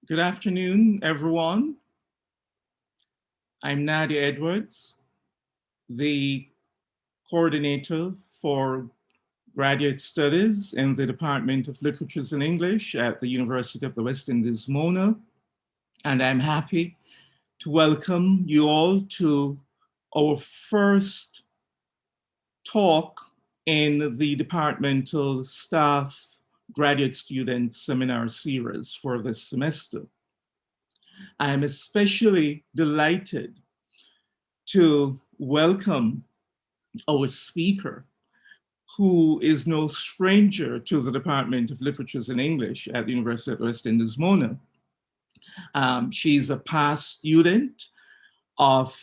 Good afternoon, everyone. I'm Nadia Edwards, the coordinator for graduate studies in the Department of Literatures and English at the University of the West Indies, Mona, and I'm happy to welcome you all to our first talk in the departmental staff graduate student seminar series for this semester. I am especially delighted to welcome our speaker, who is no stranger to the Department of Literatures and English at the University of the West Indies, Mona. She's a past student of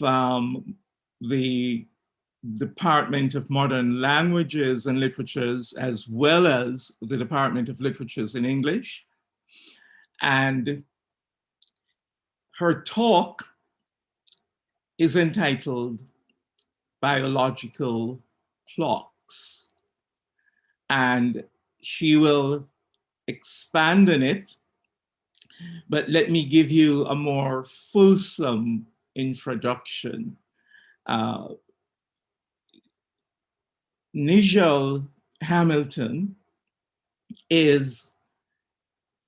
the Department of Modern Languages and Literatures, as well as the Department of Literatures and English. And her talk is entitled Biological Clocks. And she will expand on it, but let me give you a more fulsome introduction. Njelle Hamilton is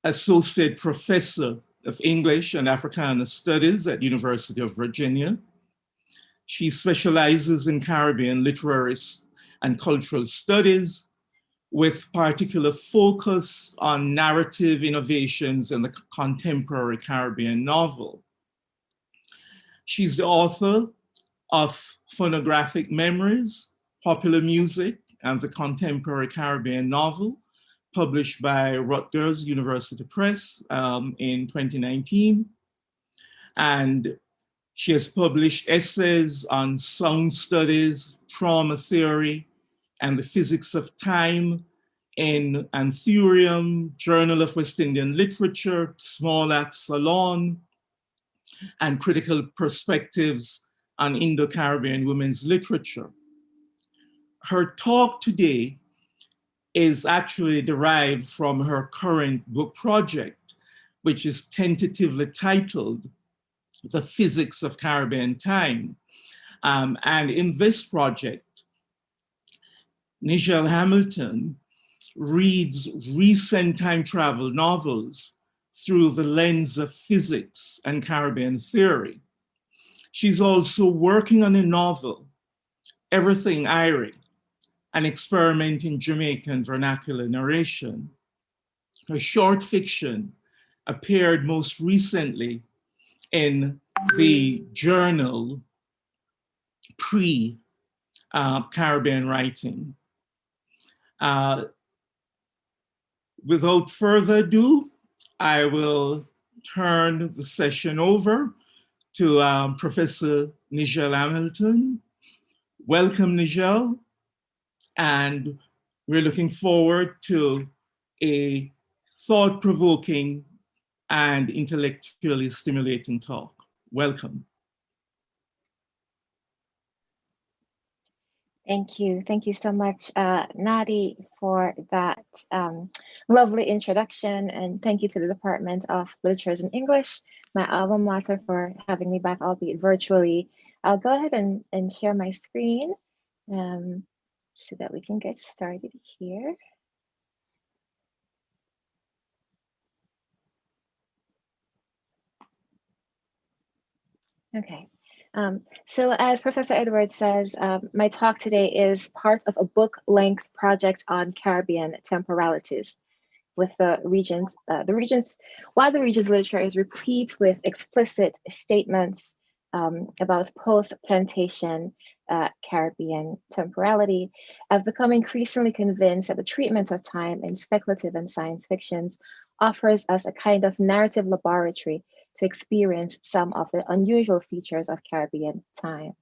Associate Professor of English and Africana Studies at University of Virginia. She specializes in Caribbean literary and cultural studies with particular focus on narrative innovations in the contemporary Caribbean novel. She's the author of Phonographic Memories, Popular Music, and the Contemporary Caribbean Novel, published by Rutgers University Press in 2019. And she has published essays on sound studies, trauma theory, and the physics of time in Anthurium, Journal of West Indian Literature, Small Axe Salon, and Critical Perspectives on Indo-Caribbean Women's Literature. Her talk today is actually derived from her current book project, which is tentatively titled The Physics of Caribbean Time. And in this project, Njelle Hamilton reads recent time travel novels through the lens of physics and Caribbean theory. She's also working on a novel, Everything Irie, an experiment in Jamaican vernacular narration. Her short fiction appeared most recently in the journal Pre-Caribbean Writing. Without further ado, I will turn the session over to Professor Njelle Hamilton. Welcome, Njelle, and we're looking forward to a thought-provoking and intellectually stimulating talk. Welcome. Thank you. Thank you so much, Nadi, for that lovely introduction. And thank you to the Department of Literatures and English, my alma mater, for having me back, albeit virtually. I'll go ahead and share my screen so that we can get started here. Okay. So as Professor Edwards says, my talk today is part of a book-length project on Caribbean temporalities with while the region's literature is replete with explicit statements about post-plantation Caribbean temporality. I've become increasingly convinced that the treatment of time in speculative and science fictions offers us a kind of narrative laboratory to experience some of the unusual features of Caribbean time.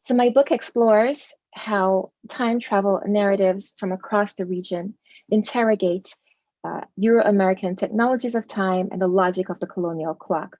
So my book explores how time travel narratives from across the region interrogate Euro-American technologies of time and the logic of the colonial clock.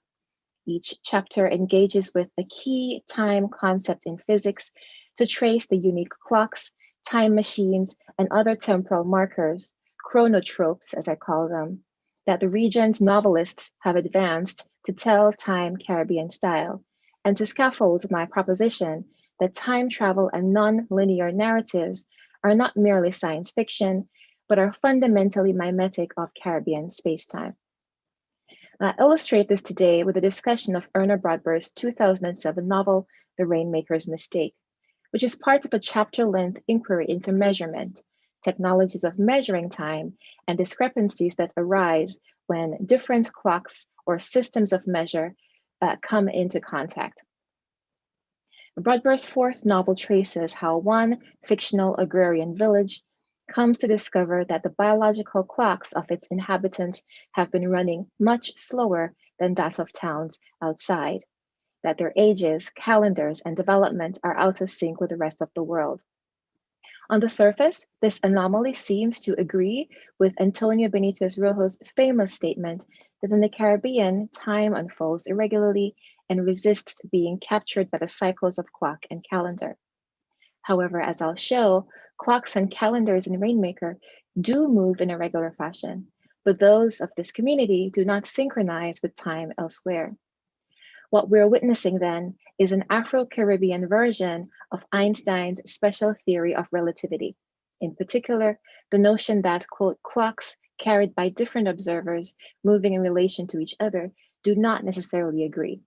Each chapter engages with a key time concept in physics to trace the unique clocks, time machines, and other temporal markers, chronotropes, as I call them, that the region's novelists have advanced to tell time Caribbean style, and to scaffold my proposition that time travel and non-linear narratives are not merely science fiction, but are fundamentally mimetic of Caribbean spacetime. I illustrate this today with a discussion of Erna Bradbur's 2007 novel, The Rainmaker's Mistake, which is part of a chapter-length inquiry into measurement, technologies of measuring time, and discrepancies that arise when different clocks or systems of measure come into contact. Bradbur's fourth novel traces how one fictional agrarian village comes to discover that the biological clocks of its inhabitants have been running much slower than that of towns outside, that their ages, calendars, and development are out of sync with the rest of the world. On the surface, this anomaly seems to agree with Antonio Benitez Rojo's famous statement that in the Caribbean, time unfolds irregularly and resists being captured by the cycles of clock and calendar. However, as I'll show, clocks and calendars in Rainmaker do move in a regular fashion, but those of this community do not synchronize with time elsewhere. What we're witnessing then is an Afro-Caribbean version of Einstein's special theory of relativity. In particular, the notion that, quote, clocks carried by different observers moving in relation to each other do not necessarily agree.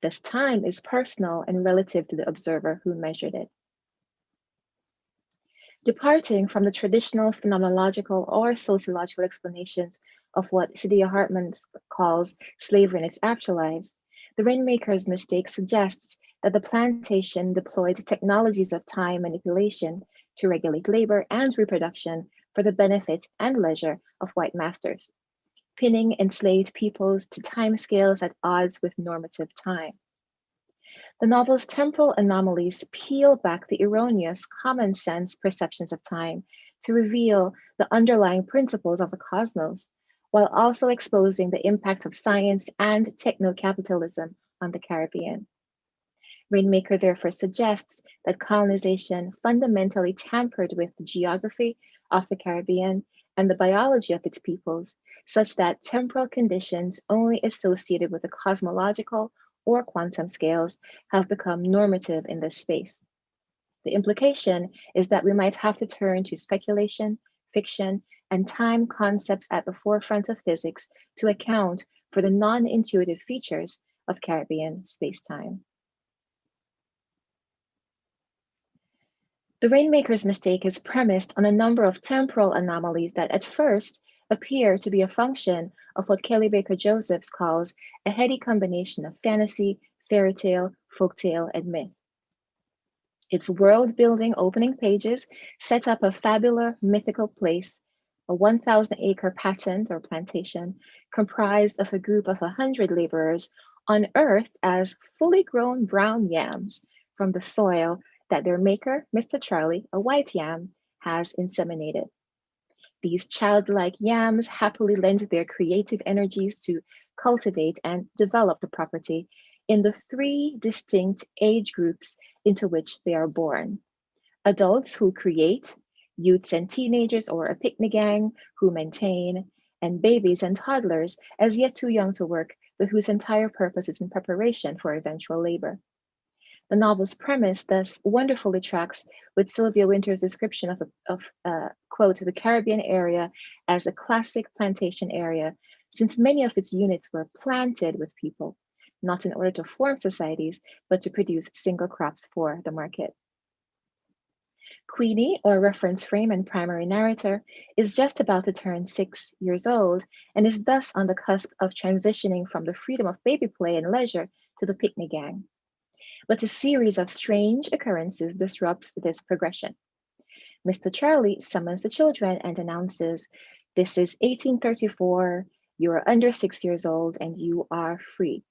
Thus, time is personal and relative to the observer who measured it. Departing from the traditional phenomenological or sociological explanations of what Saidiya Hartman calls slavery and its afterlives, the Rainmaker's Mistake suggests that the plantation deployed technologies of time manipulation to regulate labor and reproduction for the benefit and leisure of white masters, pinning enslaved peoples to timescales at odds with normative time. The novel's temporal anomalies peel back the erroneous common sense perceptions of time to reveal the underlying principles of the cosmos, while also exposing the impact of science and techno-capitalism on the Caribbean. Rainmaker therefore suggests that colonization fundamentally tampered with the geography of the Caribbean and the biology of its peoples, such that temporal conditions only associated with the cosmological or quantum scales have become normative in this space. The implication is that we might have to turn to speculation, fiction, and time concepts at the forefront of physics to account for the non-intuitive features of Caribbean spacetime. The Rainmaker's Mistake is premised on a number of temporal anomalies that at first appear to be a function of what Kelly Baker Josephs calls a heady combination of fantasy, fairy tale, folktale, and myth. Its world-building opening pages set up a fabular mythical place, a 1,000-acre patent or plantation comprised of a group of 100 laborers unearthed as fully grown brown yams from the soil that their maker, Mr. Charlie, a white yam, has inseminated. These childlike yams happily lend their creative energies to cultivate and develop the property in the three distinct age groups into which they are born. Adults who create, youths and teenagers or a picnic gang who maintain, and babies and toddlers as yet too young to work, but whose entire purpose is in preparation for eventual labor. The novel's premise thus wonderfully tracks with Sylvia Wynter's description of quote, the Caribbean area as a classic plantation area, since many of its units were planted with people, not in order to form societies, but to produce single crops for the market. Queenie, or reference frame and primary narrator, is just about to turn 6 years old and is thus on the cusp of transitioning from the freedom of baby play and leisure to the picnic gang. But a series of strange occurrences disrupts this progression. Mr. Charlie summons the children and announces, "This is 1834, you are under 6 years old, and you are free."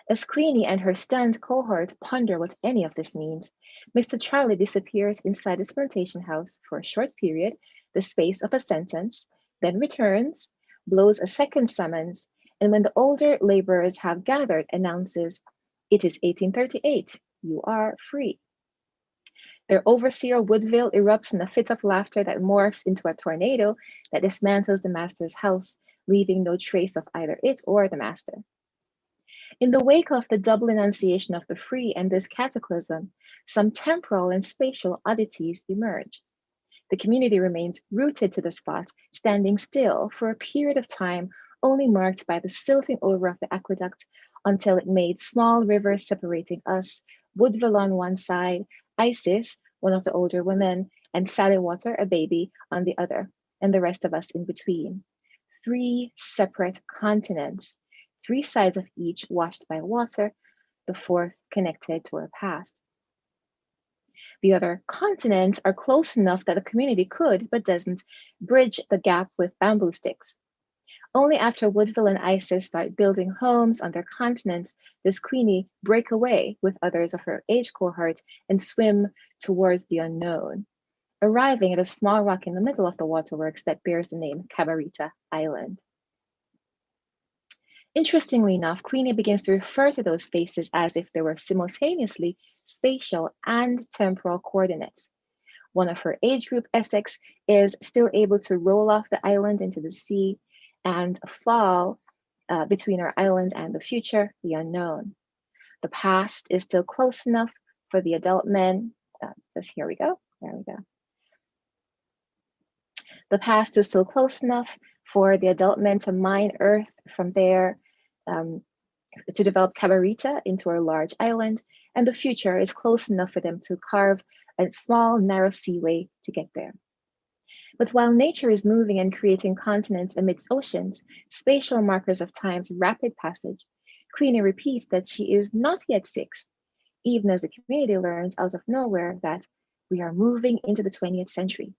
As Queenie and her stunned cohort ponder what any of this means, Mr. Charlie disappears inside his plantation house for a short period, the space of a sentence, then returns, blows a second summons, and when the older laborers have gathered, announces, "It is 1838, you are free." Their overseer Woodville erupts in a fit of laughter that morphs into a tornado that dismantles the master's house, leaving no trace of either it or the master. In the wake of the double enunciation of the free and this cataclysm, some temporal and spatial oddities emerge. The community remains rooted to the spot, standing still for a period of time only marked by the silting over of the aqueduct until it made small rivers separating us, Woodville on one side, Isis, one of the older women, and Sally Water, a baby, on the other, and the rest of us in between. Three separate continents, three sides of each washed by water, the fourth connected to our past. The other continents are close enough that the community could, but doesn't, bridge the gap with bamboo sticks. Only after Woodville and Isis start building homes on their continents does Queenie break away with others of her age cohort and swim towards the unknown, arriving at a small rock in the middle of the waterworks that bears the name Cabarita Island. Interestingly enough, Queenie begins to refer to those spaces as if they were simultaneously spatial and temporal coordinates. One of her age group, Essex, is still able to roll off the island into the sea and fall between our island and the future, the unknown. The past is still close enough for the adult men. Says, here we go. There we go. The past is still close enough for the adult men to mine earth from there, to develop Cabarita into a large island, and the future is close enough for them to carve a small, narrow seaway to get there. But while nature is moving and creating continents amidst oceans, spatial markers of time's rapid passage, Queenie repeats that she is not yet 6, even as the community learns out of nowhere that we are moving into the 20th century.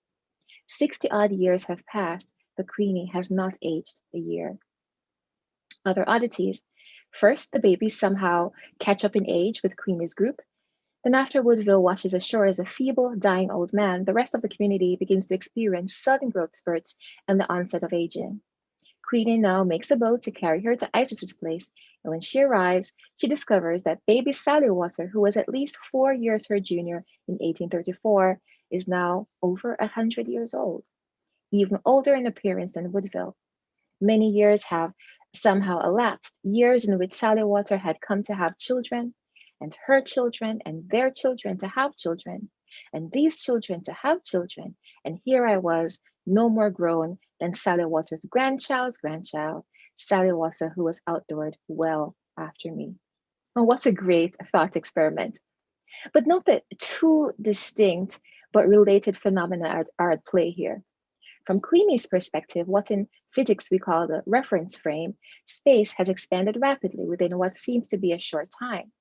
60 odd years have passed, but Queenie has not aged a year. Other oddities. First, the babies somehow catch up in age with Queenie's group. Then, after Woodville washes ashore as a feeble, dying old man, the rest of the community begins to experience sudden growth spurts and the onset of aging. Queenie now makes a boat to carry her to Isis's place, and when she arrives, she discovers that baby Sally Water, who was at least 4 years her junior in 1834, is now over 100 years old, even older in appearance than Woodville. Many years have somehow elapsed, years in which Sally Water had come to have children, and her children, and their children to have children, and these children to have children. And here I was, no more grown than Sally Water's grandchild's grandchild, Sally Water, who was outdoored well after me. Oh, what a great thought experiment. But note that two distinct but related phenomena are at play here. From Queenie's perspective, what in physics we call the reference frame, space has expanded rapidly within what seems to be a short time.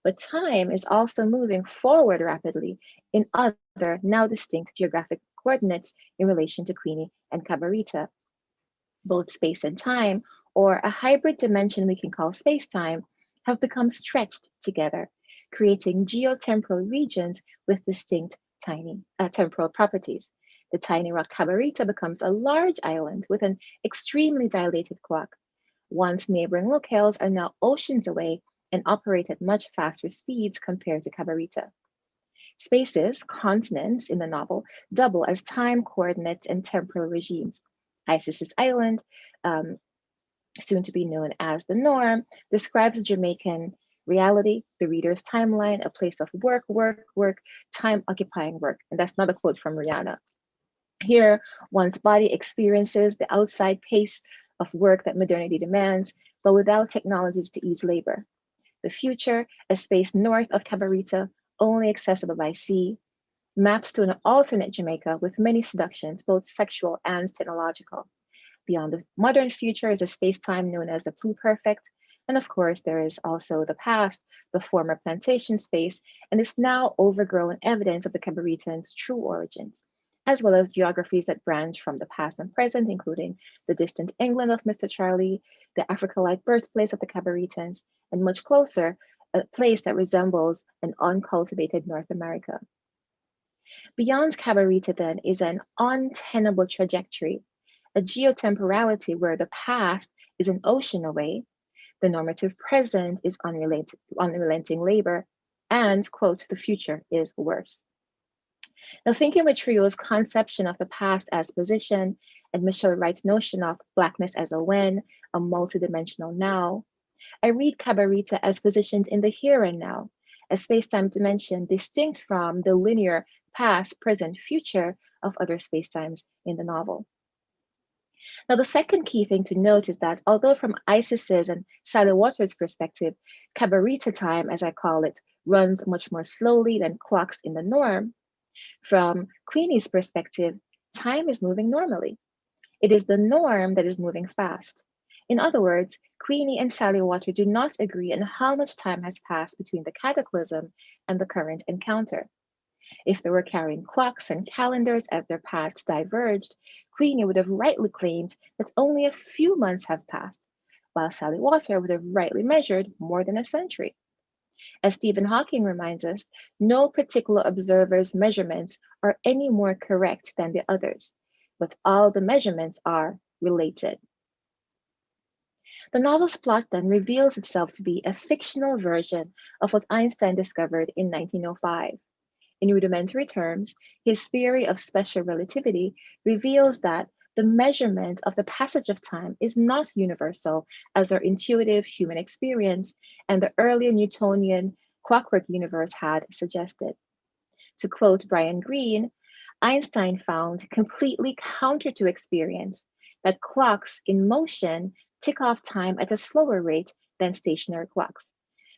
But time is also moving forward rapidly in other, now distinct geographic coordinates in relation to Queenie and Cabarita. Both space and time, or a hybrid dimension we can call space-time, have become stretched together, creating geotemporal regions with distinct tiny temporal properties. The tiny rock Cabarita becomes a large island with an extremely dilated clock. Once neighboring locales are now oceans away and operate at much faster speeds compared to Cabarita. Spaces, continents in the novel, double as time coordinates and temporal regimes. Isis's Island, soon to be known as the Norm, describes Jamaican reality, the reader's timeline, a place of work, work, work, time occupying work. And that's not a quote from Rihanna. Here, one's body experiences the outside pace of work that modernity demands, but without technologies to ease labor. The future, a space north of Cabarita, only accessible by sea, maps to an alternate Jamaica with many seductions, both sexual and technological. Beyond the modern future is a space-time known as the pluperfect, and of course there is also the past, the former plantation space, and its now overgrown evidence of the Cabaritans' true origins, as well as geographies that branch from the past and present, including the distant England of Mr. Charlie, the Africa-like birthplace of the Cabaritans, and much closer, a place that resembles an uncultivated North America. Beyond Cabarita, then, is an untenable trajectory, a geotemporality where the past is an ocean away, the normative present is unrelenting labor, and, quote, the future is worse. Now, thinking with Trio's conception of the past as position and Michelle Wright's notion of blackness as a when, a multidimensional now, I read Cabarita as positioned in the here and now, a space-time dimension distinct from the linear past, present, future of other spacetimes in the novel. Now, the second key thing to note is that although from Isis's and Sally Waters' perspective, Cabarita time, as I call it, runs much more slowly than clocks in the norm, from Queenie's perspective, time is moving normally. It is the norm that is moving fast. In other words, Queenie and Sally Water do not agree on how much time has passed between the cataclysm and the current encounter. If they were carrying clocks and calendars as their paths diverged, Queenie would have rightly claimed that only a few months have passed, while Sally Water would have rightly measured more than a century. As Stephen Hawking reminds us, no particular observer's measurements are any more correct than the others, but all the measurements are related. The novel's plot then reveals itself to be a fictional version of what Einstein discovered in 1905. In rudimentary terms, his theory of special relativity reveals that the measurement of the passage of time is not universal as our intuitive human experience and the earlier Newtonian clockwork universe had suggested. To quote Brian Greene, Einstein found completely counter to experience that clocks in motion tick off time at a slower rate than stationary clocks,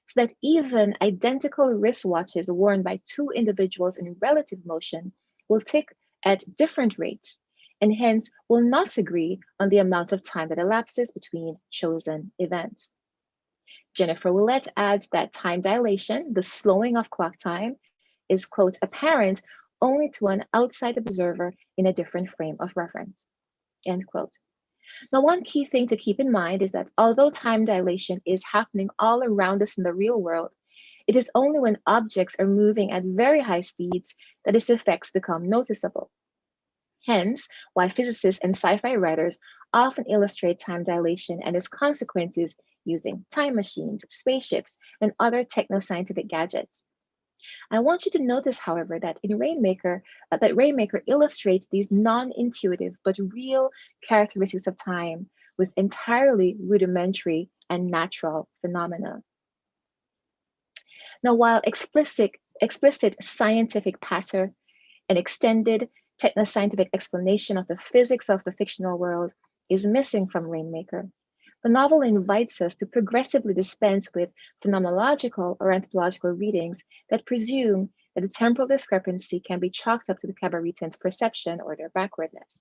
so that even identical wristwatches worn by two individuals in relative motion will tick at different rates and hence will not agree on the amount of time that elapses between chosen events. Jennifer Willett adds that time dilation, the slowing of clock time, is, quote, apparent only to an outside observer in a different frame of reference, end quote. Now, one key thing to keep in mind is that although time dilation is happening all around us in the real world, it is only when objects are moving at very high speeds that its effects become noticeable. Hence, why physicists and sci fi writers often illustrate time dilation and its consequences using time machines, spaceships, and other techno scientific gadgets. I want you to notice, however, that Rainmaker illustrates these non-intuitive but real characteristics of time with entirely rudimentary and natural phenomena. Now, while explicit scientific pattern and extended technoscientific explanation of the physics of the fictional world is missing from Rainmaker, the novel invites us to progressively dispense with phenomenological or anthropological readings that presume that the temporal discrepancy can be chalked up to the Cabaretans' perception or their backwardness.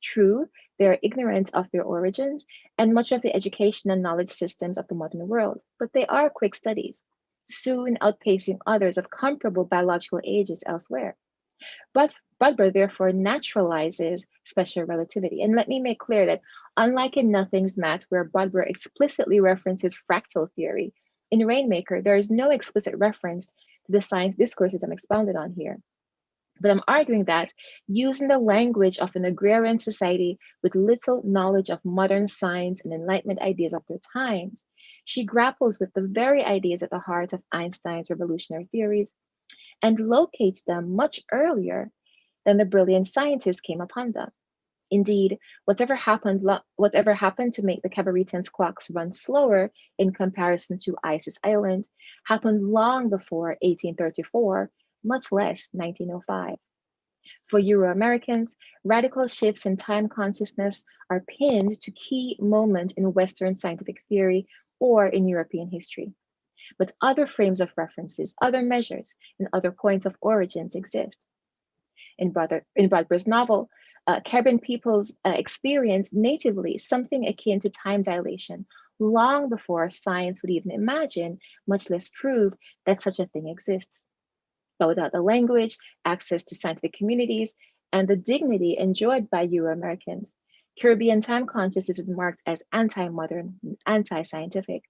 True, they are ignorant of their origins and much of the education and knowledge systems of the modern world, but they are quick studies, soon outpacing others of comparable biological ages elsewhere. But Butler therefore naturalizes special relativity. And let me make clear that unlike in Nothing's Math, where Butler explicitly references fractal theory, in Rainmaker, there is no explicit reference to the science discourses I'm expounded on here. But I'm arguing that using the language of an agrarian society with little knowledge of modern science and Enlightenment ideas of their times, she grapples with the very ideas at the heart of Einstein's revolutionary theories and locates them much earlier than the brilliant scientists came upon them. Indeed, whatever happened to make the Cabaretans' clocks run slower in comparison to Isis Island happened long before 1834, much less 1905. For Euro Americans, radical shifts in time consciousness are pinned to key moments in Western scientific theory or in European history. But other frames of references, other measures, and other points of origins exist. In Bradbury's novel, Caribbean peoples experienced natively something akin to time dilation long before science would even imagine, much less prove, that such a thing exists. But without the language, access to scientific communities, and the dignity enjoyed by Euro Americans, Caribbean time consciousness is marked as anti modern, anti scientific.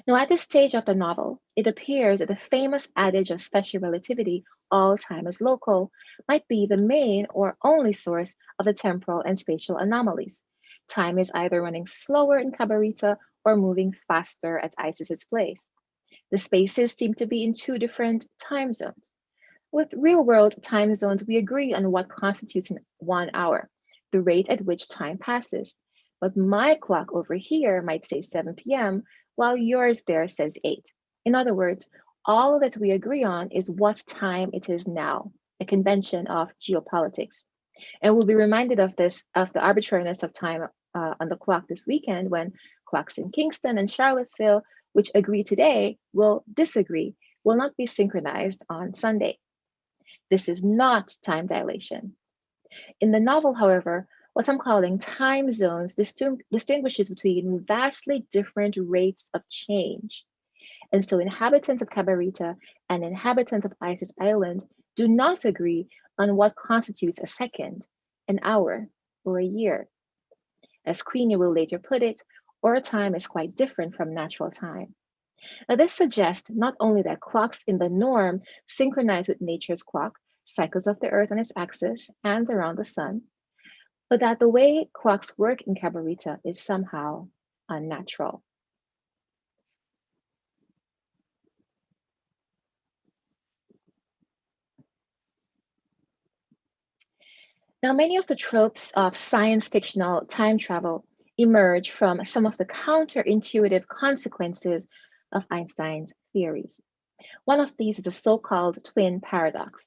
Now, at this stage of the novel, it appears that the famous adage of special relativity, all time is local, might be the main or only source of the temporal and spatial anomalies. Time is either running slower in Cabarita or moving faster at Isis's place. The spaces seem to be in two different time zones. With real world time zones, we agree on what constitutes 1 hour. the rate at which time passes. But my clock over here might say 7 p.m., while yours there says 8. In other words, all that we agree on is what time it is now, a convention of geopolitics. And we'll be reminded of this, of the arbitrariness of time on the clock this weekend when clocks in Kingston and Charlottesville, which agree today, will disagree, will not be synchronized on Sunday. This is not time dilation. In the novel, however, what I'm calling time zones distinguishes between vastly different rates of change. And so inhabitants of Cabarita and inhabitants of Isis Island do not agree on what constitutes a second, an hour, or a year. As Queenie will later put it, our time is quite different from natural time. Now, this suggests not only that clocks in the norm synchronize with nature's clock, cycles of the Earth on its axis and around the sun, but that the way clocks work in Cabarita is somehow unnatural. Now, many of the tropes of science fictional time travel emerge from some of the counterintuitive consequences of Einstein's theories. One of these is the so called twin paradox.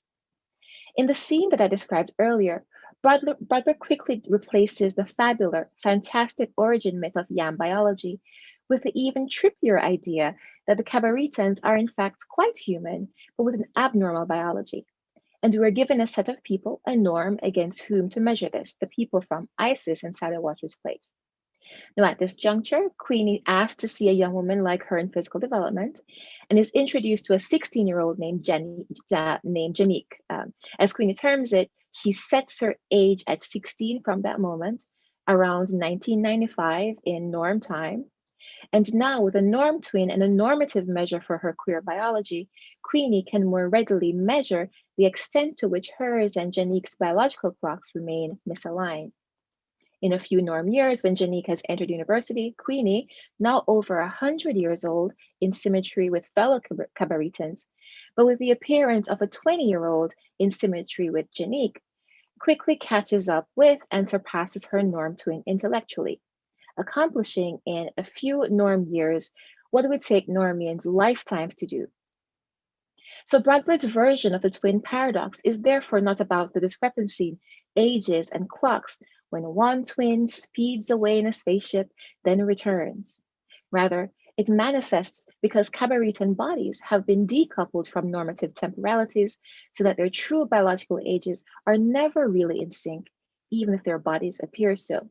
In the scene that I described earlier, Butler quickly replaces the fabular, fantastic origin myth of yam biology with the even trippier idea that the Cabaritans are in fact quite human, but with an abnormal biology. And we are given a set of people, a norm against whom to measure this, the people from Isis and Sally Waters' place. Now, at this juncture, Queenie asks to see a young woman like her in physical development and is introduced to a 16-year-old named Janique. As Queenie terms it, she sets her age at 16 from that moment, around 1995 in norm time. And now, with a norm twin and a normative measure for her queer biology, Queenie can more readily measure the extent to which hers and Janique's biological clocks remain misaligned. In a few norm years, when Janique has entered university, Queenie, now over 100 years old, in symmetry with fellow Cabaritans, but with the appearance of a 20-year-old in symmetry with Janique, quickly catches up with and surpasses her norm twin intellectually, accomplishing in a few norm years what it would take Normians lifetimes to do. So Bradford's version of the twin paradox is therefore not about the discrepancy in ages and clocks when one twin speeds away in a spaceship, then returns. Rather, it manifests because Cabaritan bodies have been decoupled from normative temporalities so that their true biological ages are never really in sync, even if their bodies appear so.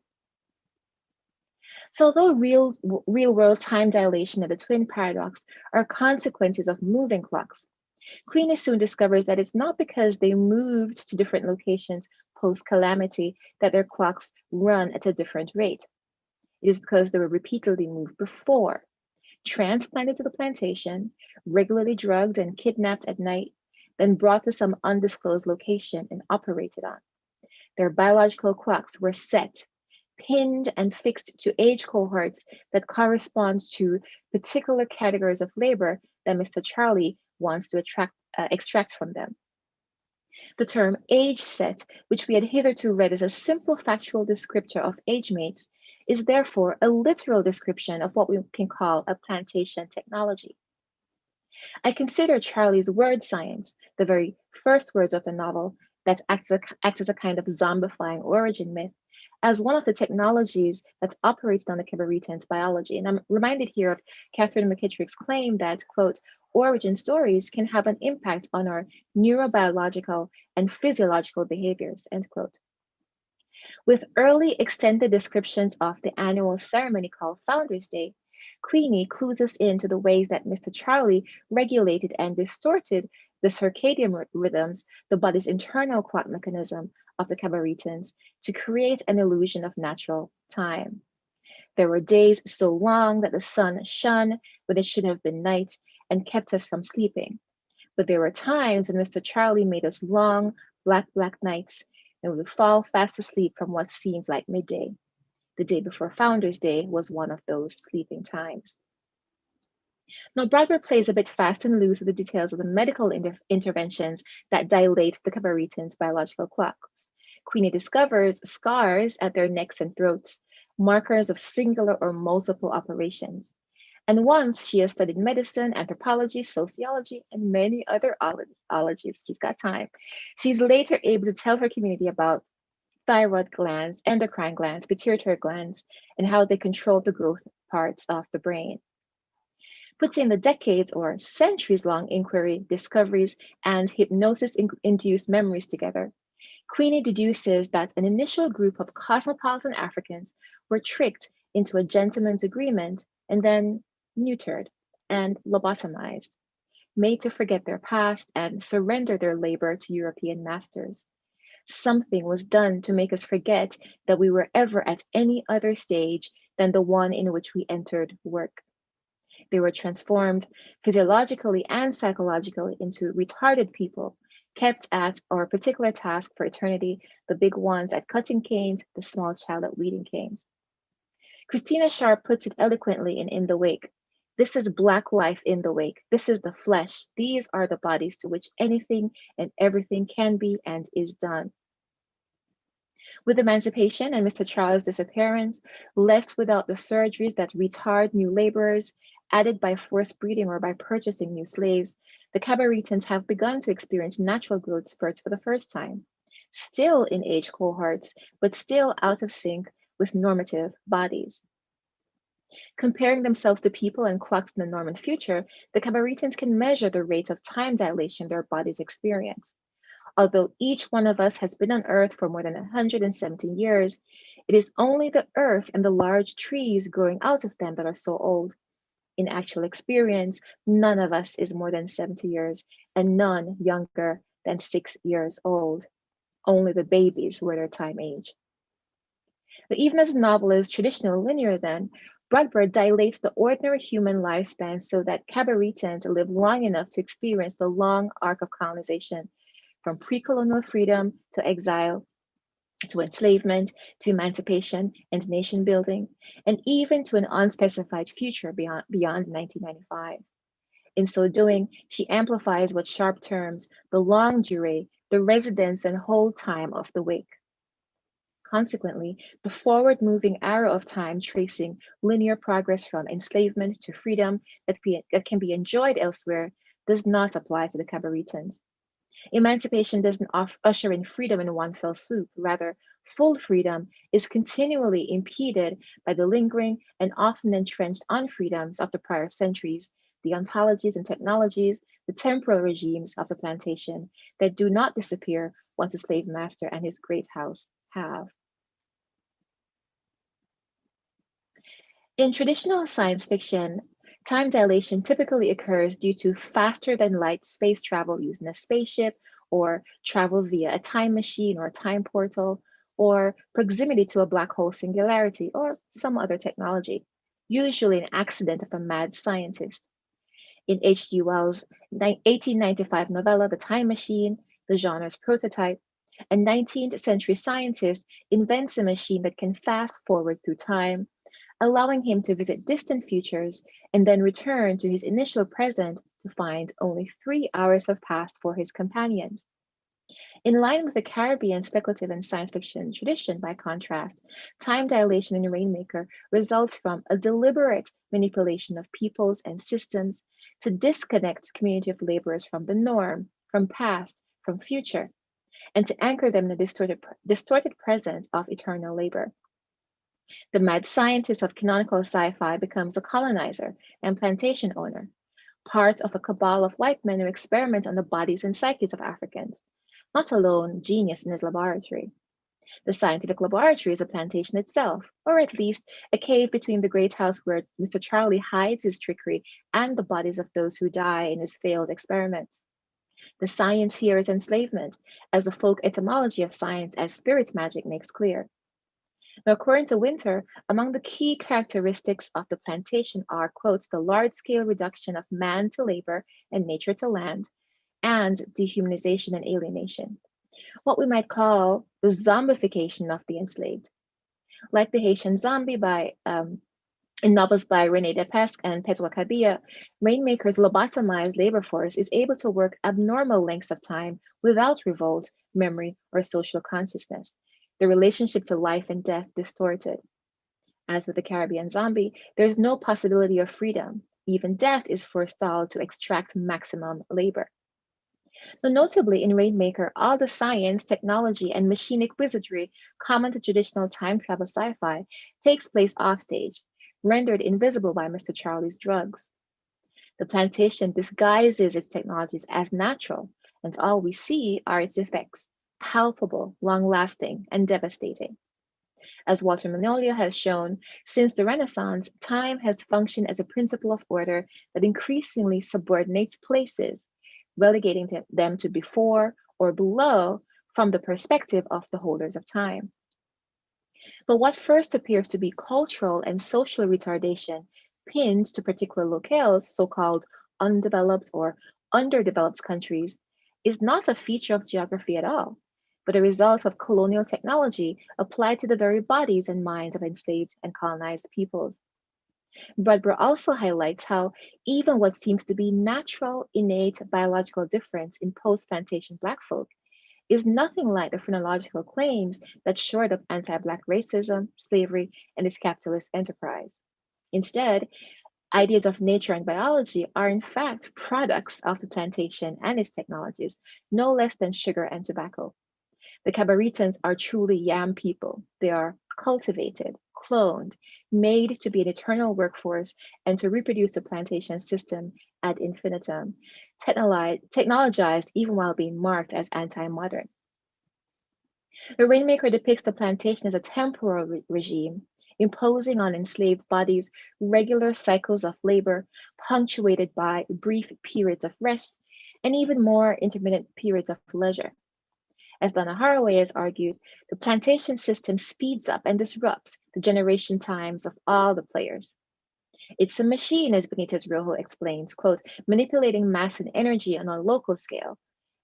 So although real world time dilation and the twin paradox are consequences of moving clocks, Queenie soon discovers that it's not because they moved to different locations post calamity that their clocks run at a different rate. It is because they were repeatedly moved before, transplanted to the plantation, regularly drugged and kidnapped at night, then brought to some undisclosed location and operated on. Their biological clocks were set, pinned, and fixed to age cohorts that correspond to particular categories of labor that Mr. Charlie wants to extract from them. The term age set, which we had hitherto read as a simple factual descriptor of age mates, is therefore a literal description of what we can call a plantation technology. I consider Charlie's word science, the very first words of the novel that acts as a kind of zombifying origin myth, as one of the technologies that's operated on the Cabaritan's biology. And I'm reminded here of Catherine McKittrick's claim that, quote, origin stories can have an impact on our neurobiological and physiological behaviors, end quote. With early extended descriptions of the annual ceremony called Founders Day, Queenie clues us in to the ways that Mr. Charlie regulated and distorted the circadian rhythms, the body's internal clock mechanism of the Cabaritans, to create an illusion of natural time. There were days so long that the sun shone when it should have been night and kept us from sleeping. But there were times when Mr. Charlie made us long, black nights, and we would fall fast asleep from what seems like midday. The day before Founders Day was one of those sleeping times. Now, Bradbury plays a bit fast and loose with the details of the medical interventions that dilate the Cabaritans' biological clocks. Queenie discovers scars at their necks and throats, markers of singular or multiple operations. And once she has studied medicine, anthropology, sociology, and many other ologies, she's got time, she's later able to tell her community about thyroid glands, endocrine glands, pituitary glands, and how they control the growth parts of the brain. Putting the decades or centuries long inquiry, discoveries, and hypnosis induced memories together, Queenie deduces that an initial group of cosmopolitan Africans were tricked into a gentleman's agreement and then neutered and lobotomized, made to forget their past and surrender their labor to European masters. Something was done to make us forget that we were ever at any other stage than the one in which we entered work. They were transformed physiologically and psychologically into retarded people, kept at our particular task for eternity, the big ones at cutting canes, the small child at weeding canes. Christina Sharp puts it eloquently In the Wake. This is Black life in the wake. This is the flesh. These are the bodies to which anything and everything can be and is done. With emancipation and Mr. Charles' disappearance, left without the surgeries that retard new laborers, added by forced breeding or by purchasing new slaves, the Cabaretans have begun to experience natural growth spurts for the first time, still in age cohorts, but still out of sync with normative bodies. Comparing themselves to people and clocks in the Norman future, the Cabaretans can measure the rate of time dilation their bodies experience. Although each one of us has been on Earth for more than 170 years, it is only the Earth and the large trees growing out of them that are so old. In actual experience, none of us is more than 70 years, and none younger than 6 years old. Only the babies were their time age. But even as the novel is traditionally linear, then, Bradbury dilates the ordinary human lifespan so that Cabaretans live long enough to experience the long arc of colonization, from pre colonial freedom to exile to enslavement to emancipation and nation building, and even to an unspecified future beyond 1995. In so doing, she amplifies what Sharp terms the longue durée, the residence and hold time of the wake. Consequently, the forward moving arrow of time tracing linear progress from enslavement to freedom that can be enjoyed elsewhere does not apply to the Cabaretans. Emancipation doesn't usher in freedom in one fell swoop. Rather, full freedom is continually impeded by the lingering and often entrenched unfreedoms of the prior centuries, the ontologies and technologies, the temporal regimes of the plantation that do not disappear once the slave master and his great house have. In traditional science fiction, time dilation typically occurs due to faster than light space travel using a spaceship, or travel via a time machine or a time portal, or proximity to a black hole singularity, or some other technology, usually an accident of a mad scientist. In H.G. Wells' 1895 novella, The Time Machine, the genre's prototype, a 19th century scientist invents a machine that can fast forward through time, allowing him to visit distant futures and then return to his initial present to find only 3 hours have passed for his companions. In line with the Caribbean speculative and science fiction tradition, by contrast, time dilation in Rainmaker results from a deliberate manipulation of peoples and systems to disconnect community of laborers from the norm, from past, from future, and to anchor them in a distorted present of eternal labor. The mad scientist of canonical sci fi becomes a colonizer and plantation owner, part of a cabal of white men who experiment on the bodies and psyches of Africans, not a lone genius in his laboratory. The scientific laboratory is a plantation itself, or at least a cave between the great house where Mr. Charlie hides his trickery and the bodies of those who die in his failed experiments. The science here is enslavement, as the folk etymology of science as spirit magic makes clear. Now, according to Winter, among the key characteristics of the plantation are, quotes, the large scale reduction of man to labor and nature to land, and dehumanization and alienation, what we might call the zombification of the enslaved. Like the Haitian zombie by In novels by René Depesque and Pedro Cabilla, Rainmaker's lobotomized labor force is able to work abnormal lengths of time without revolt, memory, or social consciousness. The relationship to life and death distorted. As with the Caribbean zombie, there is no possibility of freedom. Even death is forestalled to extract maximum labor. So notably, in Rainmaker, all the science, technology, and machinic wizardry common to traditional time travel sci fi takes place offstage, rendered invisible by Mr. Charlie's drugs. The plantation disguises its technologies as natural, and all we see are its effects, palpable, long lasting, and devastating. As Walter Magnolia has shown, since the Renaissance, time has functioned as a principle of order that increasingly subordinates places, relegating them to before or below from the perspective of the holders of time. But what first appears to be cultural and social retardation pinned to particular locales, so called undeveloped or underdeveloped countries, is not a feature of geography at all, but a result of colonial technology applied to the very bodies and minds of enslaved and colonized peoples. Bradbury also highlights how even what seems to be natural, innate biological difference in post plantation Black folk is nothing like the phrenological claims that shored up anti Black racism, slavery, and its capitalist enterprise. Instead, ideas of nature and biology are in fact products of the plantation and its technologies, no less than sugar and tobacco. The Cabaretans are truly yam people. They are cultivated, cloned, made to be an eternal workforce and to reproduce the plantation system ad infinitum, technologized even while being marked as anti modern. The Rainmaker depicts the plantation as a temporal regime, imposing on enslaved bodies regular cycles of labor, punctuated by brief periods of rest and even more intermittent periods of leisure. As Donna Haraway has argued, the plantation system speeds up and disrupts the generation times of all the players. It's a machine, as Benitez Rojo explains, quote, manipulating mass and energy on a local scale.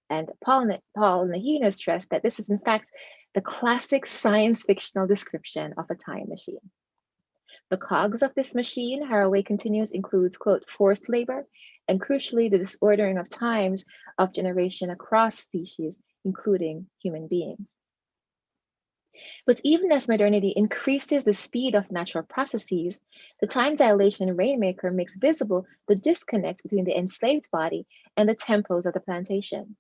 And Paul Nahina stressed that this is, in fact, the classic science fictional description of a time machine. The cogs of this machine, Haraway continues, includes, quote, forced labor, and crucially, the disordering of times of generation across species, including human beings. But even as modernity increases the speed of natural processes, the time dilation in Rainmaker makes visible the disconnect between the enslaved body and the tempos of the plantation.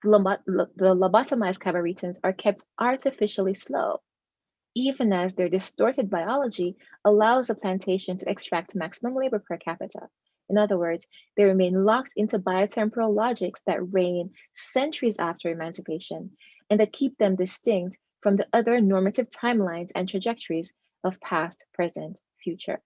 The lobotomized Cabaretans are kept artificially slow, even as their distorted biology allows the plantation to extract maximum labor per capita. In other words, they remain locked into biotemporal logics that reign centuries after emancipation and that keep them distinct from the other normative timelines and trajectories of past, present, future.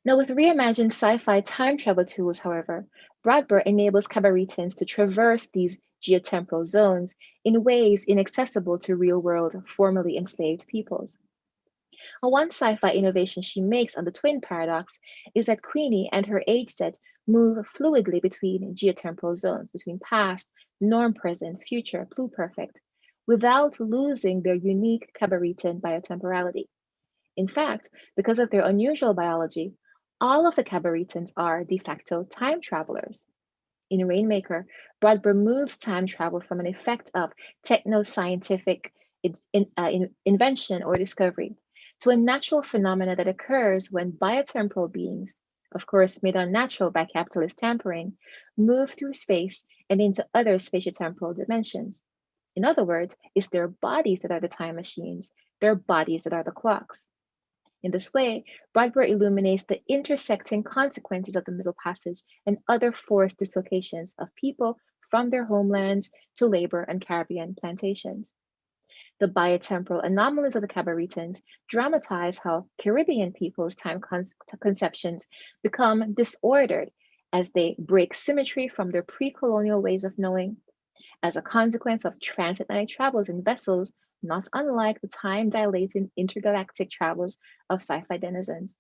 Now, with reimagined sci fi time travel tools, however, Bradbury enables Cabaretans to traverse these geotemporal zones in ways inaccessible to real world, formerly enslaved peoples. One sci fi innovation she makes on the twin paradox is that Queenie and her age set move fluidly between geotemporal zones, between past, norm present, future, pluperfect, without losing their unique Cabaretan biotemporality. In fact, because of their unusual biology, all of the Cabaretans are de facto time travelers. In Rainmaker, Bradbury moves time travel from an effect of techno-scientific invention or discovery to a natural phenomena that occurs when biotemporal beings, of course made unnatural by capitalist tampering, move through space and into other spatiotemporal dimensions. In other words, it's their bodies that are the time machines, their bodies that are the clocks. In this way, Bradbury illuminates the intersecting consequences of the Middle Passage and other forced dislocations of people from their homelands to labor and Caribbean plantations. The biotemporal anomalies of the Cabaretans dramatize how Caribbean people's time conceptions become disordered as they break symmetry from their pre colonial ways of knowing as a consequence of transatlantic travels in vessels not unlike the time dilating intergalactic travels of sci fi denizens,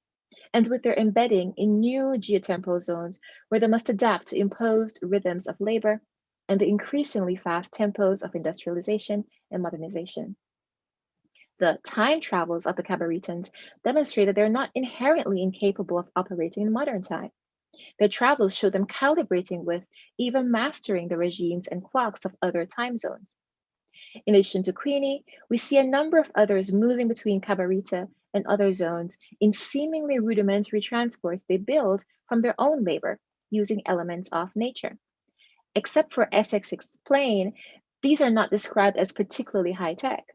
and with their embedding in new geotemporal zones where they must adapt to imposed rhythms of labor and the increasingly fast tempos of industrialization and modernization. The time travels of the Cabaretans demonstrate that they're not inherently incapable of operating in modern time. Their travels show them calibrating with, even mastering the regimes and clocks of other time zones. In addition to Queenie, we see a number of others moving between Cabarita and other zones in seemingly rudimentary transports they build from their own labor, using elements of nature. Except for Essex's plane, these are not described as particularly high tech.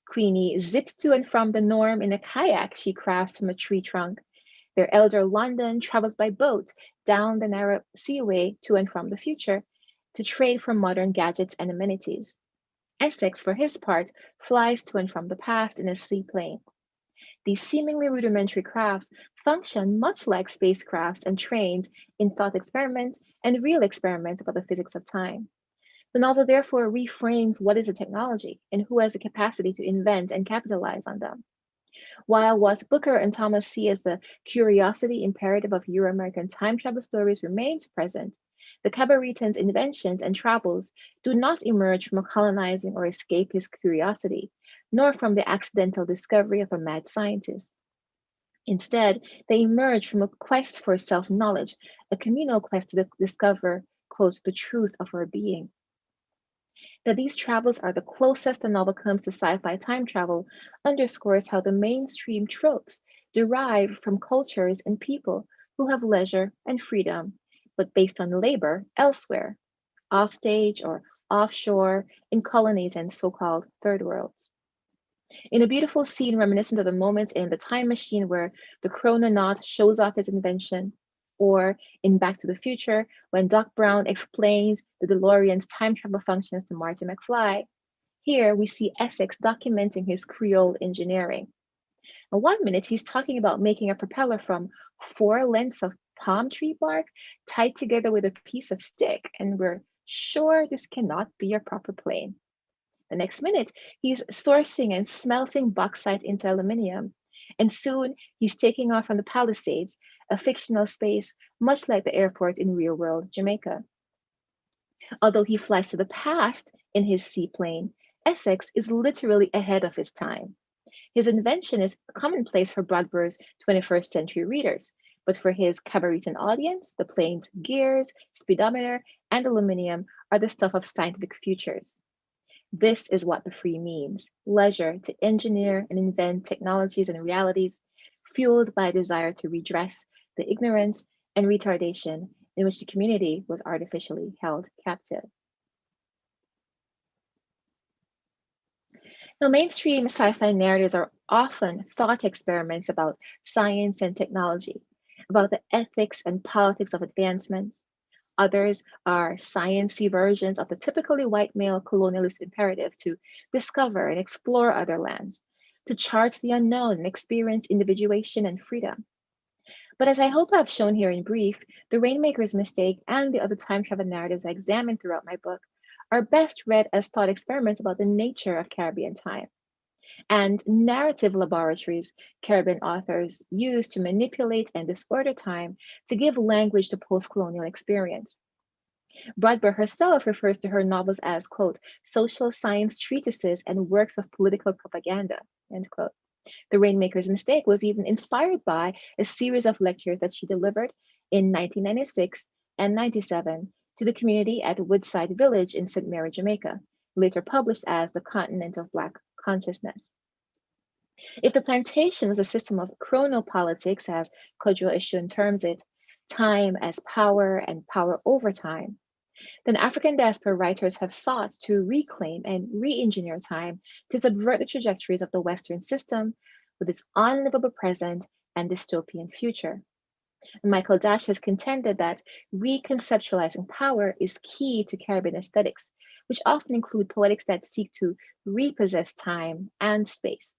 Queenie zips to and from the norm in a kayak she crafts from a tree trunk. Their elder London travels by boat down the narrow seaway to and from the future to trade for modern gadgets and amenities. Essex, for his part, flies to and from the past in a seaplane. These seemingly rudimentary crafts function much like spacecrafts and trains in thought experiments and real experiments about the physics of time. The novel therefore reframes what is a technology and who has the capacity to invent and capitalize on them. While what Booker and Thomas see as the curiosity imperative of Euro American time travel stories remains present, the Cabaretans' inventions and travels do not emerge from a colonizing or escapist curiosity, nor from the accidental discovery of a mad scientist. Instead, they emerge from a quest for self knowledge, a communal quest to discover, quote, the truth of our being. That these travels are the closest the novel comes to sci fi time travel underscores how the mainstream tropes derive from cultures and people who have leisure and freedom, but based on labor elsewhere, offstage or offshore, in colonies and so called third worlds. In a beautiful scene reminiscent of the moment in The Time Machine where the chrononaut shows off his invention, or in Back to the Future when Doc Brown explains the DeLorean's time travel functions to Marty McFly, here we see Essex documenting his Creole engineering. And 1 minute he's talking about making a propeller from 4 lengths of palm tree bark tied together with a piece of stick, and we're sure this cannot be a proper plane. The next minute, he's sourcing and smelting bauxite into aluminium. And soon, he's taking off from the Palisades, a fictional space much like the airport in real world Jamaica. Although he flies to the past in his seaplane, Essex is literally ahead of his time. His invention is commonplace for Bradbury's 21st century readers, but for his Cabaretan audience, the plane's gears, speedometer, and aluminium are the stuff of scientific futures. This is what the free means: leisure to engineer and invent technologies and realities, fueled by a desire to redress the ignorance and retardation in which the community was artificially held captive. Now, mainstream sci fi narratives are often thought experiments about science and technology, about the ethics and politics of advancements. Others are sciencey versions of the typically white male colonialist imperative to discover and explore other lands, to chart the unknown and experience individuation and freedom. But as I hope I've shown here in brief, the Rainmaker's Mistake and the other time travel narratives I examined throughout my book are best read as thought experiments about the nature of Caribbean time and narrative laboratories Caribbean authors use to manipulate and disorder time to give language to post colonial experience. Bradbury herself refers to her novels as, quote, social science treatises and works of political propaganda, end quote. The Rainmaker's Mistake was even inspired by a series of lectures that she delivered in 1996 and 97 to the community at Woodside Village in St. Mary, Jamaica, later published as The Continent of Black Consciousness. If the plantation was a system of chronopolitics, as Kodjo Eshun terms it, time as power and power over time, then African diaspora writers have sought to reclaim and re engineer time to subvert the trajectories of the Western system with its unlivable present and dystopian future. Michael Dash has contended that reconceptualizing power is key to Caribbean aesthetics, which often include poetics that seek to repossess time and space.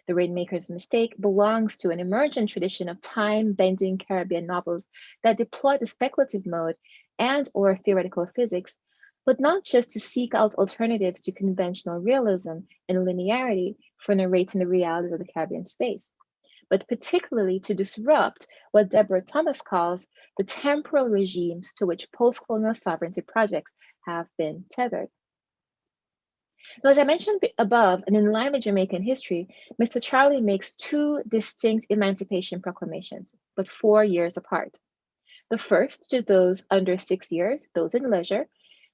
The Rainmaker's Mistake belongs to an emergent tradition of time-bending Caribbean novels that deploy the speculative mode and or theoretical physics, but not just to seek out alternatives to conventional realism and linearity for narrating the realities of the Caribbean space, but particularly to disrupt what Deborah Thomas calls the temporal regimes to which post-colonial sovereignty projects have been tethered. Now, as I mentioned above, and in line with Jamaican history, Mr. Charlie makes two distinct emancipation proclamations, but 4 years apart. The first to those under 6 years, those in leisure,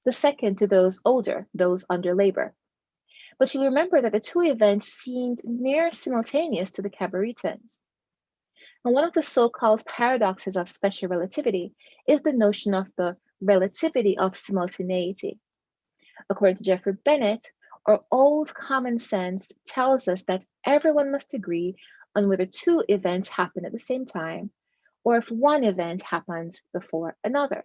the second to those older, those under labor. But you'll remember that the two events seemed near simultaneous to the Cabaretans. And one of the so-called paradoxes of special relativity is the notion of the relativity of simultaneity. According to Jeffrey Bennett, our old common sense tells us that everyone must agree on whether two events happen at the same time or if one event happens before another.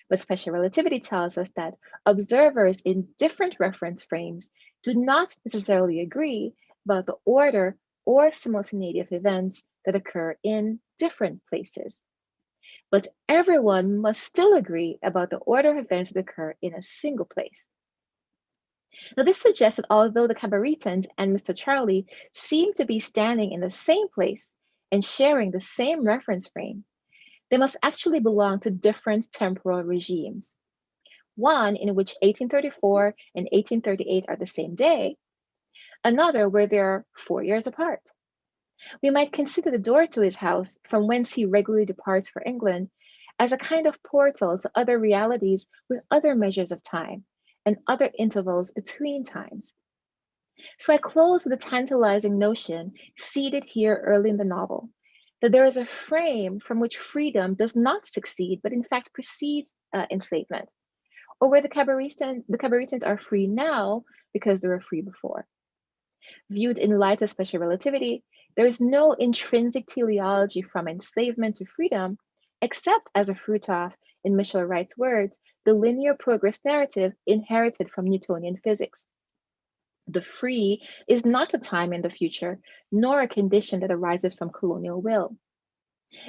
But special relativity tells us that observers in different reference frames do not necessarily agree about the order or simultaneity of events that occur in different places. But everyone must still agree about the order of events that occur in a single place. Now, this suggests that although the Cabaretans and Mr. Charlie seem to be standing in the same place and sharing the same reference frame, they must actually belong to different temporal regimes. One in which 1834 and 1838 are the same day, another where they are 4 years apart. We might consider the door to his house, from whence he regularly departs for England, as a kind of portal to other realities with other measures of time and other intervals between times. So I close with a tantalizing notion seeded here early in the novel that there is a frame from which freedom does not succeed, but in fact precedes enslavement, or where the Cabaretans are free now because they were free before. Viewed in light of special relativity, there is no intrinsic teleology from enslavement to freedom, except as a fruit of, in Michel Wright's words, the linear progress narrative inherited from Newtonian physics. The free is not a time in the future, nor a condition that arises from colonial will.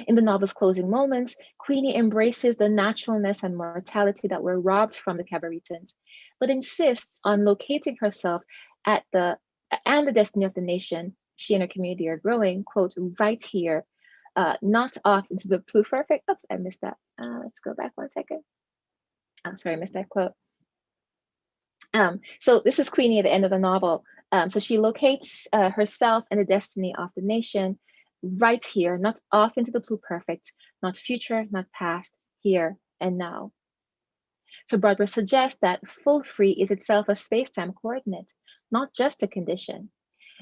In the novel's closing moments, Queenie embraces the naturalness and mortality that were robbed from the Cabaretans, but insists on locating herself at the and the destiny of the nation she and her community are growing, quote, right here, not off into the pluperfect. Oops, I missed that. Let's go back 1 second. I'm sorry, I missed that quote. So this is Queenie at the end of the novel. So she locates herself and the destiny of the nation right here, not off into the pluperfect, not future, not past, here and now. So Brodber suggests that full free is itself a space-time coordinate, not just a condition.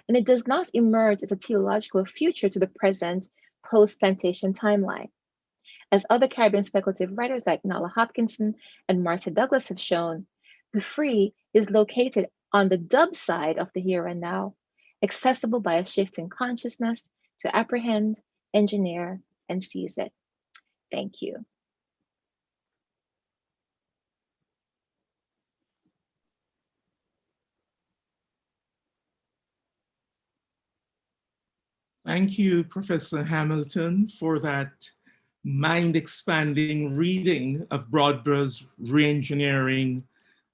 And it does not emerge as a teleological future to the present post-plantation timeline. As other Caribbean speculative writers like Nala Hopkinson and Martha Douglas have shown, the free is located on the dub side of the here and now, accessible by a shift in consciousness to apprehend, engineer, and seize it. Thank you. Thank you, Professor Hamilton, for that mind-expanding reading of Brodber's reengineering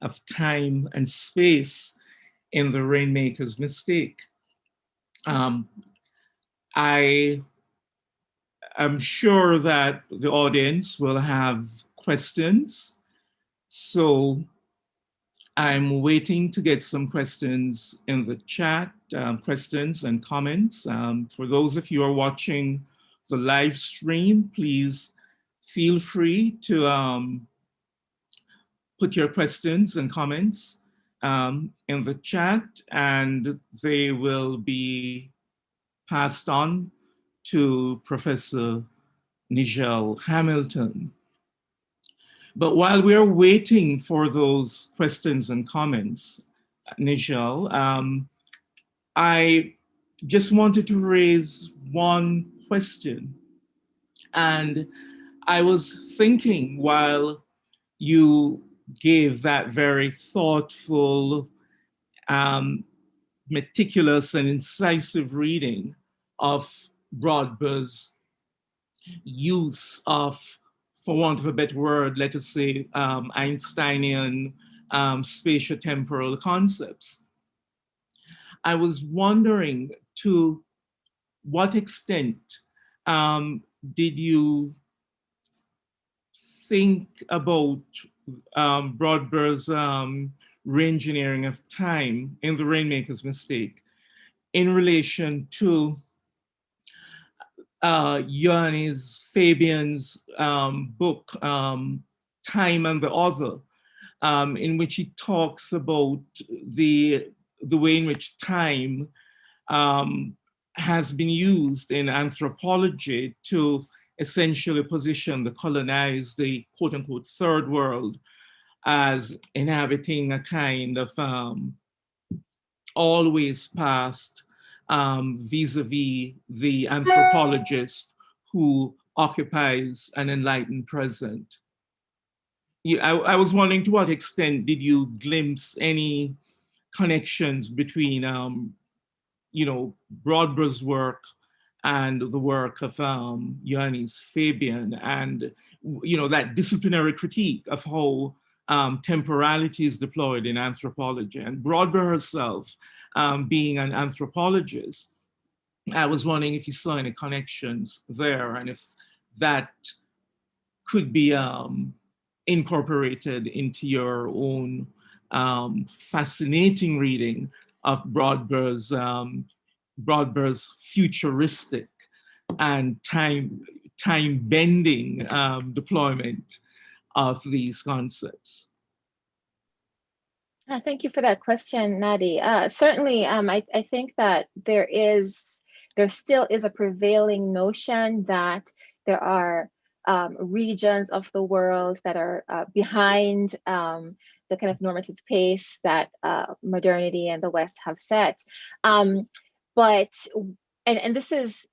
of time and space in The Rainmaker's Mistake. I am sure that the audience will have questions, so I'm waiting to get some questions in the chat, questions and comments. For those of you who are watching the live stream, please feel free to put your questions and comments in the chat, and they will be passed on to Professor Njelle Hamilton. But while we're waiting for those questions and comments, Njelle, I just wanted to raise one question. And I was thinking while you gave that very thoughtful, meticulous, and incisive reading of Brodber's use of, for want of a better word, let us say, Einsteinian spatiotemporal concepts. I was wondering to what extent did you think about Brodber's reengineering of time in the Rainmaker's Mistake in relation to Yannis Fabian's book, Time and the Other, in which he talks about the way in which time has been used in anthropology to essentially position the colonized, the quote unquote third world, as inhabiting a kind of always past vis-a-vis the anthropologist who occupies an enlightened present. I was wondering, to what extent did you glimpse any connections between Brodber's work and the work of Yannis Fabian, and that disciplinary critique of how temporality is deployed in anthropology. And Brodber herself, being an anthropologist, I was wondering if you saw any connections there, and if that could be incorporated into your own fascinating reading of Brodber's futuristic and time-bending deployment of these concepts. Thank you for that question, Nadi. Certainly, I think that there still is a prevailing notion that there are regions of the world that are behind the kind of normative pace that modernity and the West have set. But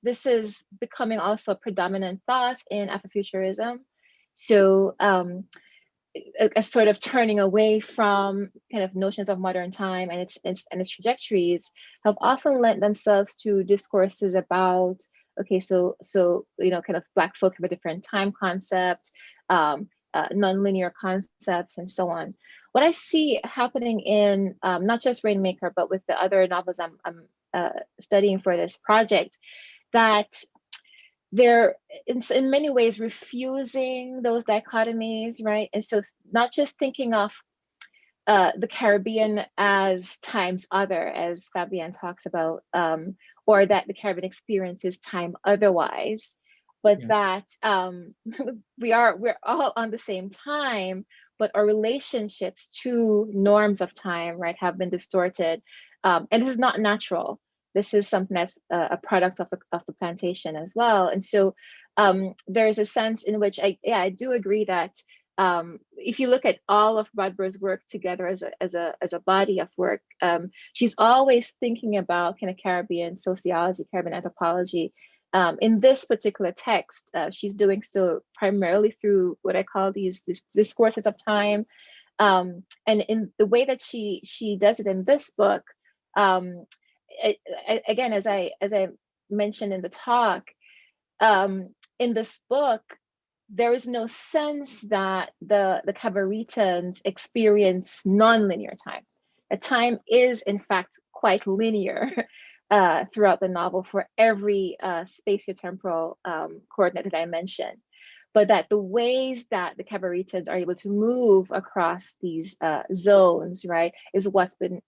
this is becoming also a predominant thought in Afrofuturism. So a sort of turning away from kind of notions of modern time and its trajectories have often lent themselves to discourses about, okay, so kind of Black folk have a different time concept, nonlinear concepts, and so on. What I see happening in not just Rainmaker, but with the other novels I'm studying for this project, that they're in many ways refusing those dichotomies, right? And so not just thinking of the Caribbean as time's other, as Fabian talks about, or that the Caribbean experiences time otherwise, but that we're all on the same time, but our relationships to norms of time, right, have been distorted. And this is not natural. This is something that's a product of the plantation as well. And so there is a sense in which I do agree that if you look at all of Brodber's work together as a body of work, she's always thinking about kind of Caribbean sociology, Caribbean anthropology. In this particular text, she's doing so primarily through what I call these discourses of time. And in the way that she does it in this book, again, as I mentioned in the talk, in this book, there is no sense that the Cabaretans experience nonlinear time. The time is, in fact, quite linear throughout the novel for every spatiotemporal coordinate that I mentioned. But that the ways that the Cabaretans are able to move across these zones, right, is what's been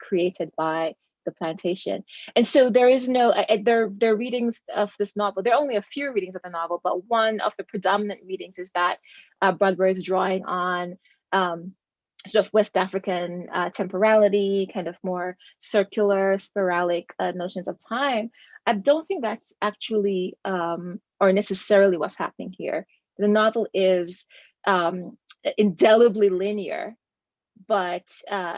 created by the plantation. And so there is no, their readings of this novel, there are only a few readings of the novel, but one of the predominant readings is that Brodber is drawing on sort of West African temporality, kind of more circular, spiralic notions of time. I don't think that's actually or necessarily what's happening here. The novel is indelibly linear, but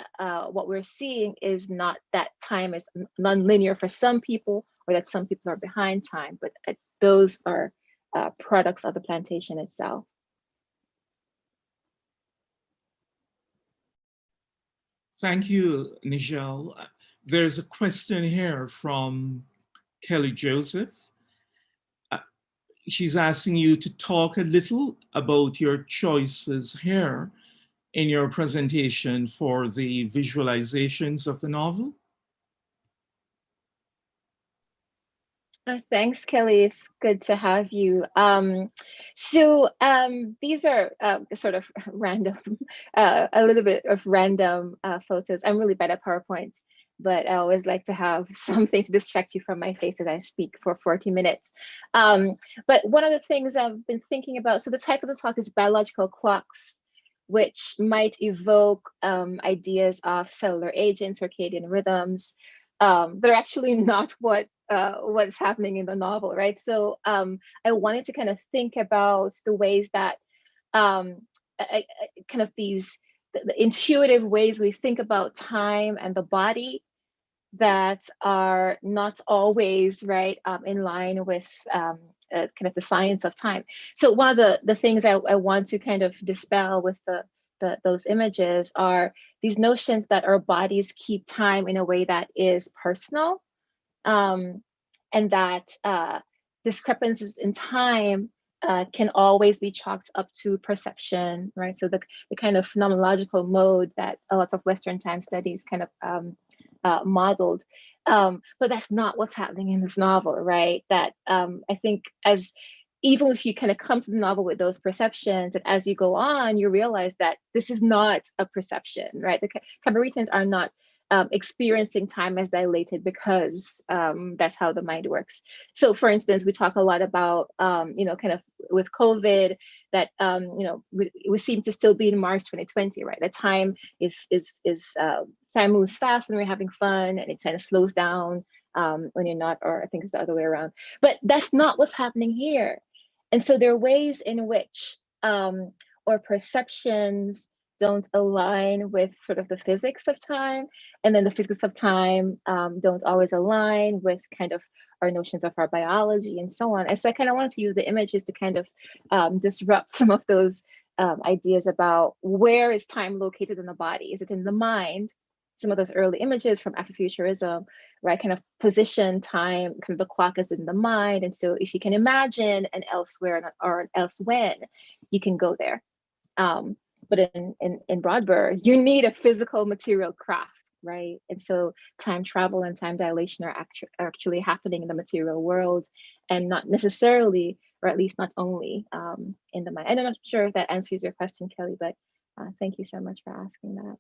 what we're seeing is not that time is non-linear for some people, or that some people are behind time, but those are products of the plantation itself. Thank you, Njelle. There's a question here from Kelly Joseph. She's asking you to talk a little about your choices here in your presentation for the visualizations of the novel. Thanks, Kelly. It's good to have you. These are sort of random, a little bit of random photos. I'm really bad at PowerPoints, but I always like to have something to distract you from my face as I speak for 40 minutes. But one of the things I've been thinking about, so the title of the talk is Biological Clocks, which might evoke ideas of cellular aging, circadian rhythms. They're actually not what's happening in the novel, right? So I wanted to kind of think about the ways that kind of the intuitive ways we think about time and the body that are not always right in line with kind of the science of time. So one of the things I want to kind of dispel with those images are these notions that our bodies keep time in a way that is personal, um, and that discrepancies in time can always be chalked up to perception, right? So the kind of phenomenological mode that a lot of Western time studies kind of modeled. But that's not what's happening in this novel, right? That I think as even if you kind of come to the novel with those perceptions, and as you go on, you realize that this is not a perception, right? The Cabaretans are not experiencing time as dilated because that's how the mind works. So, for instance, we talk a lot about, kind of with COVID, that we seem to still be in March 2020, right? The time is time moves fast when we're having fun, and it kind of slows down when you're not, or I think it's the other way around. But that's not what's happening here. And so there are ways in which our perceptions don't align with sort of the physics of time, and then the physics of time don't always align with kind of our notions of our biology and so on. And so I kind of wanted to use the images to kind of disrupt some of those ideas about where is time located in the body? Is it in the mind? Some of those early images from Afrofuturism, right, kind of position time, kind of the clock is in the mind. And so if you can imagine an elsewhere or an else when, you can go there. But in Broadbur, you need a physical material craft, right? And so time travel and time dilation are actually happening in the material world, and not necessarily, or at least not only in the mind. And I'm not sure if that answers your question, Kelly, but thank you so much for asking that.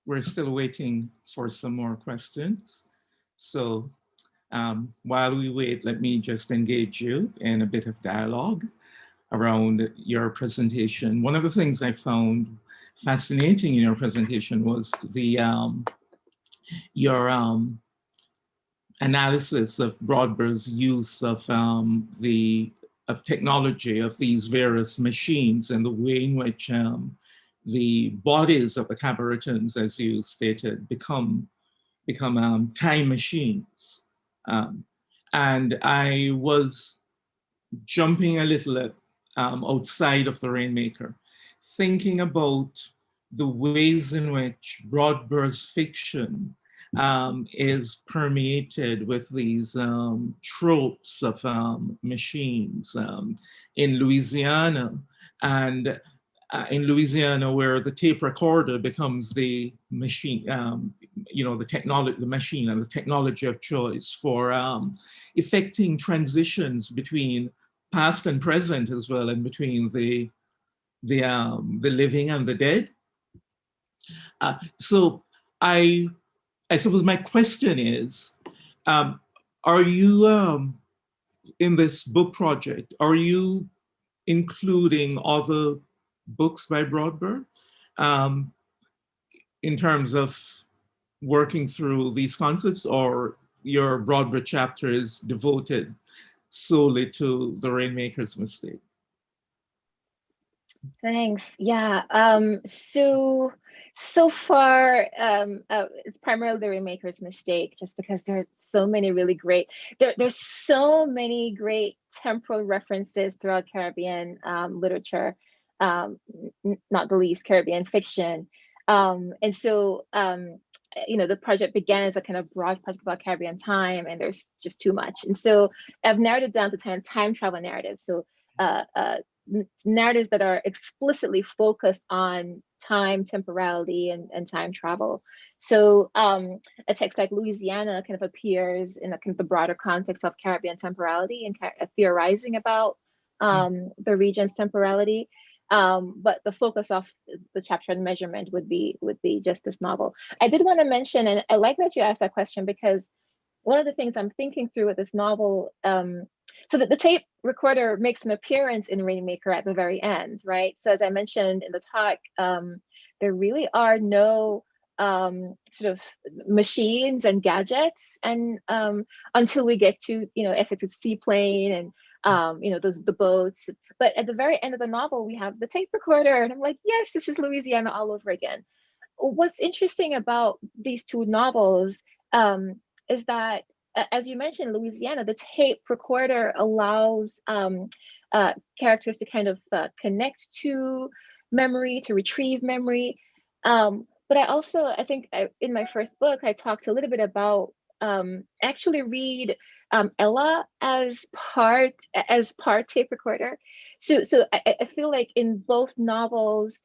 We're still waiting for some more questions. So while we wait, let me just engage you in a bit of dialogue around your presentation. One of the things I found fascinating in your presentation was your analysis of Broadbur's use of of technology of these various machines, and the way in which the bodies of the Cabaretans, as you stated, become time machines. Um, and I was jumping a little outside of the Rainmaker, thinking about the ways in which Broadbur's fiction is permeated with these tropes of machines in Louisiana, and in Louisiana, where the tape recorder becomes the machine, the technology, the machine and the technology of choice for effecting transitions between past and present as well, and between the living and the dead. So I suppose my question is, are you in this book project, are you including other books by Broadbur in terms of working through these concepts, or your Broadbur chapter is devoted solely to the Rainmaker's mistake? Thanks. Yeah. So far, it's primarily the Rainmaker's mistake, just because there are so many really great. There's so many great temporal references throughout Caribbean literature, not the least Caribbean fiction, and so the project began as a kind of broad project about Caribbean time, and there's just too much, and so I've narrowed it down to kind of time travel narrative. So narratives that are explicitly focused on time, temporality, and time travel. So a text like Louisiana kind of appears in a kind of the broader context of Caribbean temporality and theorizing about the region's temporality. But the focus of the chapter on measurement would be just this novel. I did want to mention, and I like that you asked that question, because one of the things I'm thinking through with this novel, so that the tape recorder makes an appearance in Rainmaker at the very end, right? So as I mentioned in the talk, there really are no sort of machines and gadgets, and until we get to Essex's seaplane and the boats. But at the very end of the novel, we have the tape recorder, and I'm like, yes, this is Louisiana all over again. What's interesting about these two novels is that, as you mentioned, Louisiana, the tape recorder allows characters to kind of connect to memory, to retrieve memory. But I think in my first book, I talked a little bit about actually read Ella as part tape recorder. So I feel like in both novels,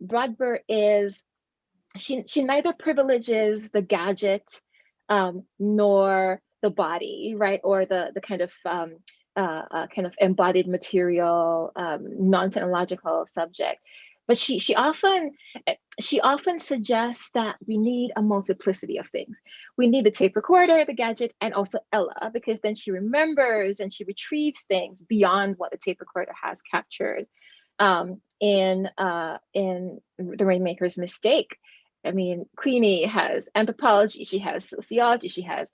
Bradbury is she neither privileges the gadget nor the body, right, or the kind of embodied material, non-technological subject. But she often suggests that we need a multiplicity of things. We need the tape recorder, the gadget, and also Ella, because then she remembers and she retrieves things beyond what the tape recorder has captured. In The Rainmaker's Mistake, I mean, Queenie has anthropology, she has sociology, she has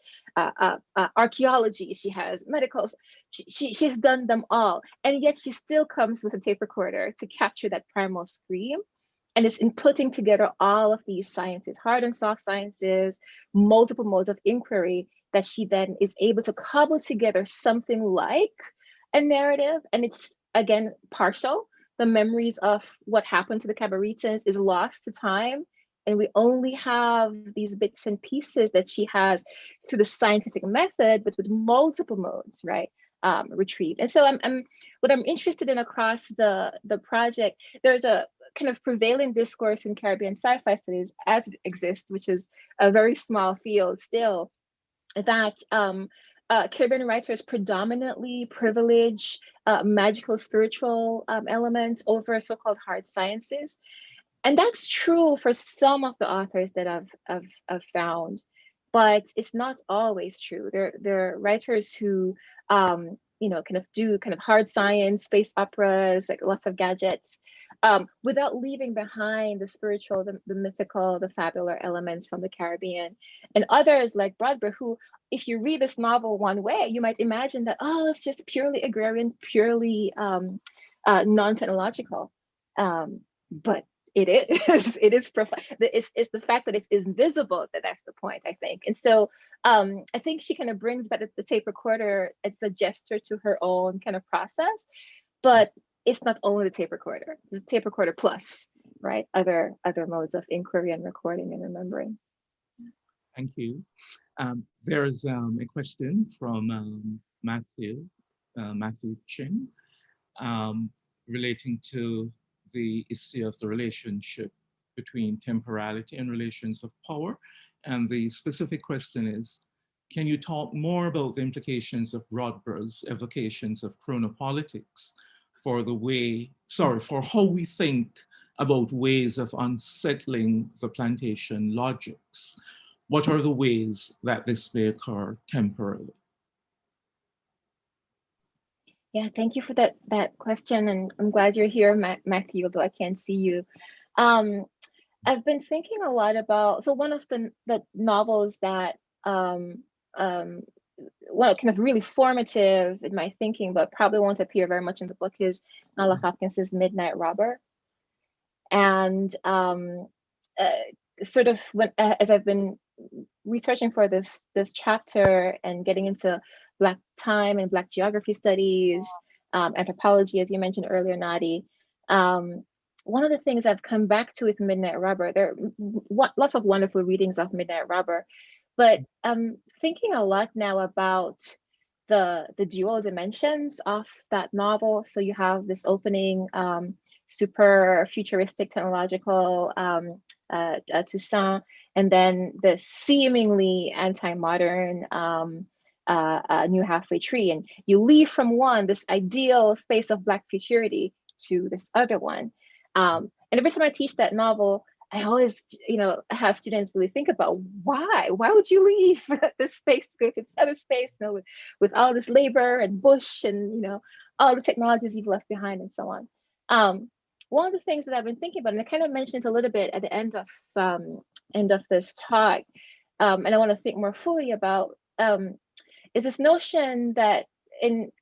archaeology, she has medical. She's done them all, and yet she still comes with a tape recorder to capture that primal scream. And it's in putting together all of these sciences, hard and soft sciences, multiple modes of inquiry, that she then is able to cobble together something like a narrative. And it's, again, partial. The memories of what happened to the Cabaretans is lost to time, and we only have these bits and pieces that she has through the scientific method, but with multiple modes, right, retrieved. And so what I'm interested in across the project, there's a kind of prevailing discourse in Caribbean sci-fi studies as it exists, which is a very small field still, that Caribbean writers predominantly privilege magical, spiritual elements over so-called hard sciences. And that's true for some of the authors that I've found, but it's not always true. There are writers who kind of do kind of hard science, space operas, like lots of gadgets, without leaving behind the spiritual, the mythical, the fabular elements from the Caribbean. And others like Bradbury, who, if you read this novel one way, you might imagine that, oh, it's just purely agrarian, purely non-technological. But it is it's the fact that it's invisible that's the point, I think. And so I think she kind of brings back the tape recorder as a gesture to her own kind of process, but it's not only the tape recorder. It's tape recorder plus, right, other modes of inquiry and recording and remembering. Thank you. There's a question from Matthew Chin, relating to the issue of the relationship between temporality and relations of power. And the specific question is, can you talk more about the implications of Bradbury's evocations of chronopolitics for how we think about ways of unsettling the plantation logics? What are the ways that this may occur temporarily? Yeah, thank you for that question, and I'm glad you're here, Matthew, although I can't see you. I've been thinking a lot about, so one of the novels that well, kind of really formative in my thinking, but probably won't appear very much in the book, is Nala Hopkins's Midnight Robber. And sort of as I've been researching for this chapter and getting into Black time and Black geography studies, anthropology, as you mentioned earlier, Nadi, one of the things I've come back to with Midnight Robber, there are lots of wonderful readings of Midnight Robber, but I'm thinking a lot now about the dual dimensions of that novel. So you have this opening, super futuristic technological Toussaint, and then the seemingly anti-modern New Halfway Tree. And you leave from one, this ideal space of Black futurity, to this other one. And every time I teach that novel, I always, have students really think about why would you leave this space to go to this other space, with all this labor and bush and, all the technologies you've left behind and so on. One of the things that I've been thinking about, and I kind of mentioned it a little bit at the end of this talk, and I want to think more fully about, is this notion that in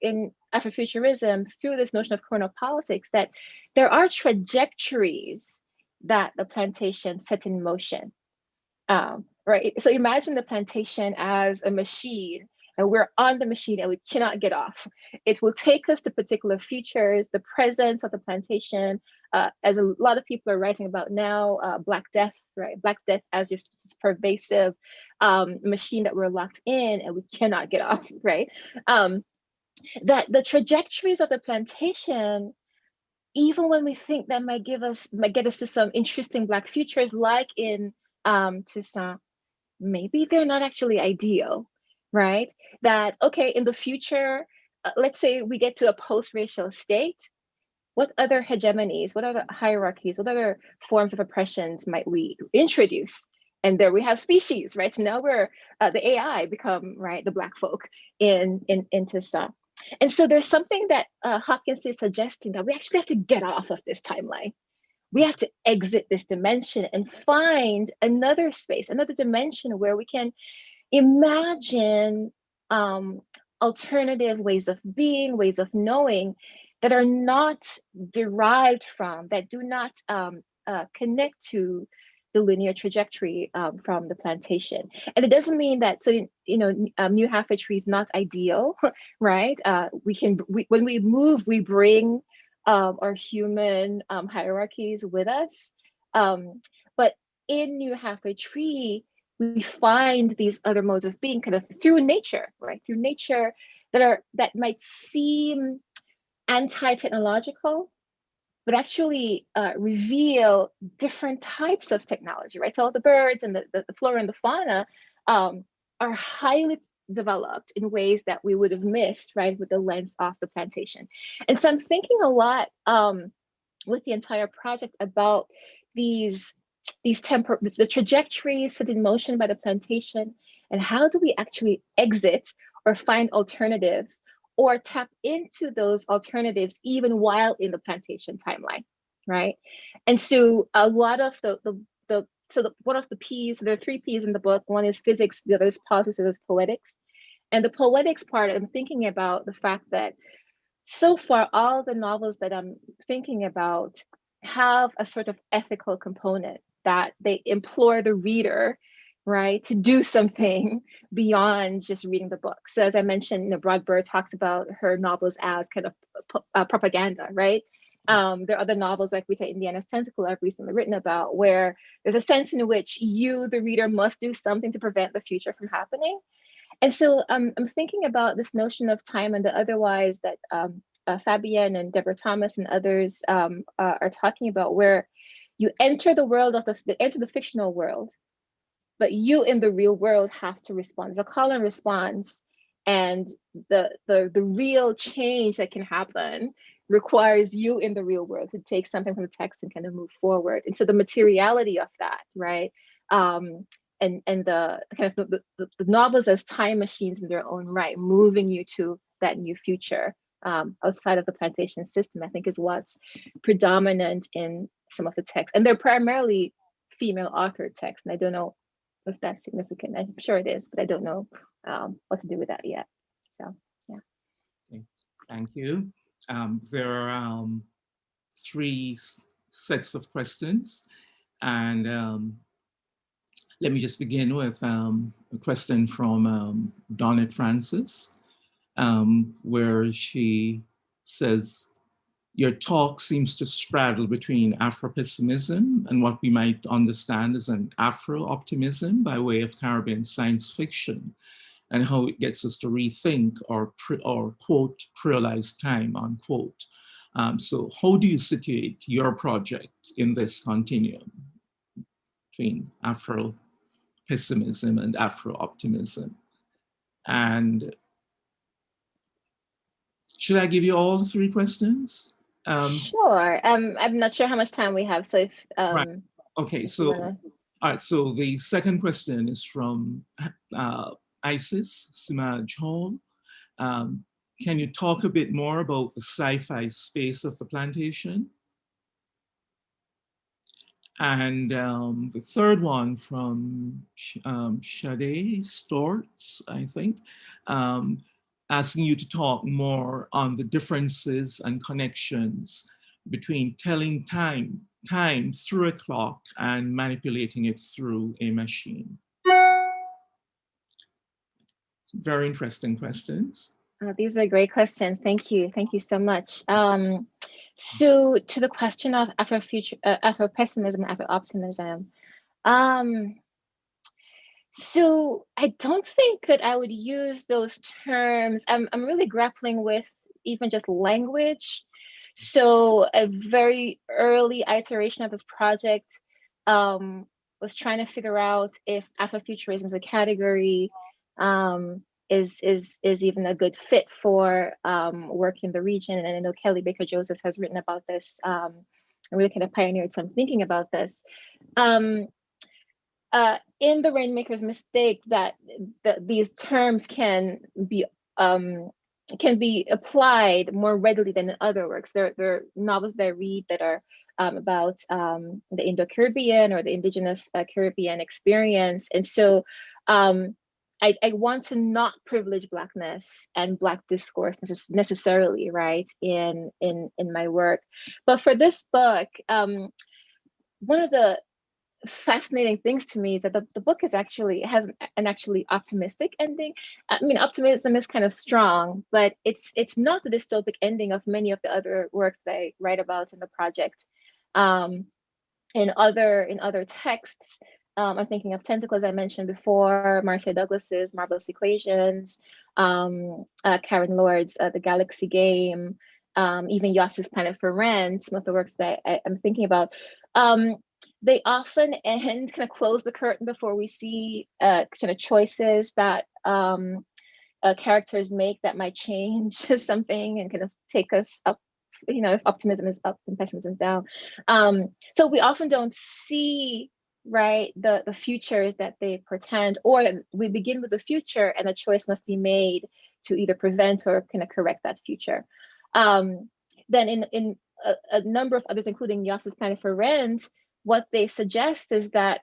Afrofuturism, through this notion of chronopolitics, that there are trajectories that the plantation set in motion, right? So imagine the plantation as a machine, and we're on the machine and we cannot get off. It will take us to particular futures, the presence of the plantation, as a lot of people are writing about now, Black Death, right? Black Death as just this pervasive machine that we're locked in and we cannot get off, right? That the trajectories of the plantation, even when we think that might get us to some interesting Black futures, like in Toussaint, maybe they're not actually ideal, right? That, okay, in the future, let's say we get to a post-racial state, what other hegemonies, what other hierarchies, what other forms of oppressions might we introduce? And there we have species, right? So now we're the AI become, right, the Black folk in Toussaint. And so there's something that Hopkins is suggesting, that we actually have to get off of this timeline. We have to exit this dimension and find another space, another dimension where we can imagine alternative ways of being, ways of knowing that are not derived from, that do not connect to the linear trajectory from the plantation. And it doesn't mean that, so, New Halfway Tree is not ideal, right? When we move, we bring our human hierarchies with us. But in New Halfway Tree, we find these other modes of being kind of through nature, right? Through nature that might seem anti-technological, but actually reveal different types of technology, right? So all the birds and the flora and the fauna are highly developed in ways that we would have missed, right, with the lens of the plantation. And so I'm thinking a lot with the entire project about the trajectories set in motion by the plantation, and how do we actually exit or find alternatives or tap into those alternatives even while in the plantation timeline, right? And so a lot of one of the P's, there are 3 P's in the book. One is physics, the other is politics, the other is poetics. And the poetics part, I'm thinking about the fact that so far, all the novels that I'm thinking about have a sort of ethical component, that they implore the reader, right, to do something beyond just reading the book. So as I mentioned, Broadbird talks about her novels as kind of propaganda, right? There are other novels like Rita Indiana's Tentacle I've recently written about, where there's a sense in which you, the reader, must do something to prevent the future from happening. And so I'm thinking about this notion of time and the otherwise that Fabienne and Deborah Thomas and others are talking about, where you enter the world of enter the fictional world, but you in the real world have to respond. There's a call and response, and the real change that can happen requires you in the real world to take something from the text and kind of move forward. And so the materiality of that, right? And the kind of the novels as time machines in their own right, moving you to that new future outside of the plantation system, I think is what's predominant in some of the texts. And they're primarily female authored texts. And I don't know if that's significant. I'm sure it is, but I don't know what to do with that yet. So, yeah. Okay. Thank you. There are 3 sets of questions. And let me just begin with a question from Donnet Francis, where she says, your talk seems to straddle between Afro-pessimism and what we might understand as an Afro-optimism by way of Caribbean science fiction. and how it gets us to rethink or quote, realize time, unquote. So how do you situate your project in this continuum between Afro-pessimism and Afro-optimism? And should I give you all three questions? Sure. I'm not sure how much time we have, so if Right. Okay. if you So, wanna. all right. So the second question is from Isis Simaj Hall. Um, can you talk a bit more about the sci-fi space of the plantation? And the third one from Sade Storts, I think, um, asking you to talk more on the differences and connections between telling time through a clock and manipulating it through a machine. Very interesting questions. These are great questions. Thank you. Thank you so much. So to the question of Afro-pessimism, Afro-optimism, so I don't think that I would use those terms. I'm really grappling with even just language. So a very early iteration of this project was trying to figure out if Afrofuturism as a category is even a good fit for work in the region. And I know Kelly Baker Joseph has written about this and really kind of pioneered some thinking about this. In the Rainmaker's mistake, that these terms can be applied more readily than in other works. There are novels that I read that are about the Indo-Caribbean or the indigenous Caribbean experience, and so I want to not privilege Blackness and Black discourse necessarily, right, in my work. But for this book, one of the fascinating things to me is that the book is actually has an actually optimistic ending. I mean, optimism is kind of strong, but it's not the dystopic ending of many of the other works that I write about in the project. In other texts, I'm thinking of Tentacles I mentioned before, Marcia Douglas's Marvelous Equations, Karen Lord's The Galaxy Game, even Yoss's Planet for Rent, some of the works that I'm thinking about. They often end, kind of close the curtain before we see kind of choices that characters make that might change something and kind of take us up, if optimism is up and pessimism is down. So we often don't see, right, the futures that they pretend, or we begin with the future and a choice must be made to either prevent or kind of correct that future. Then in a number of others, including Yoss's Planet for Rent, what they suggest is that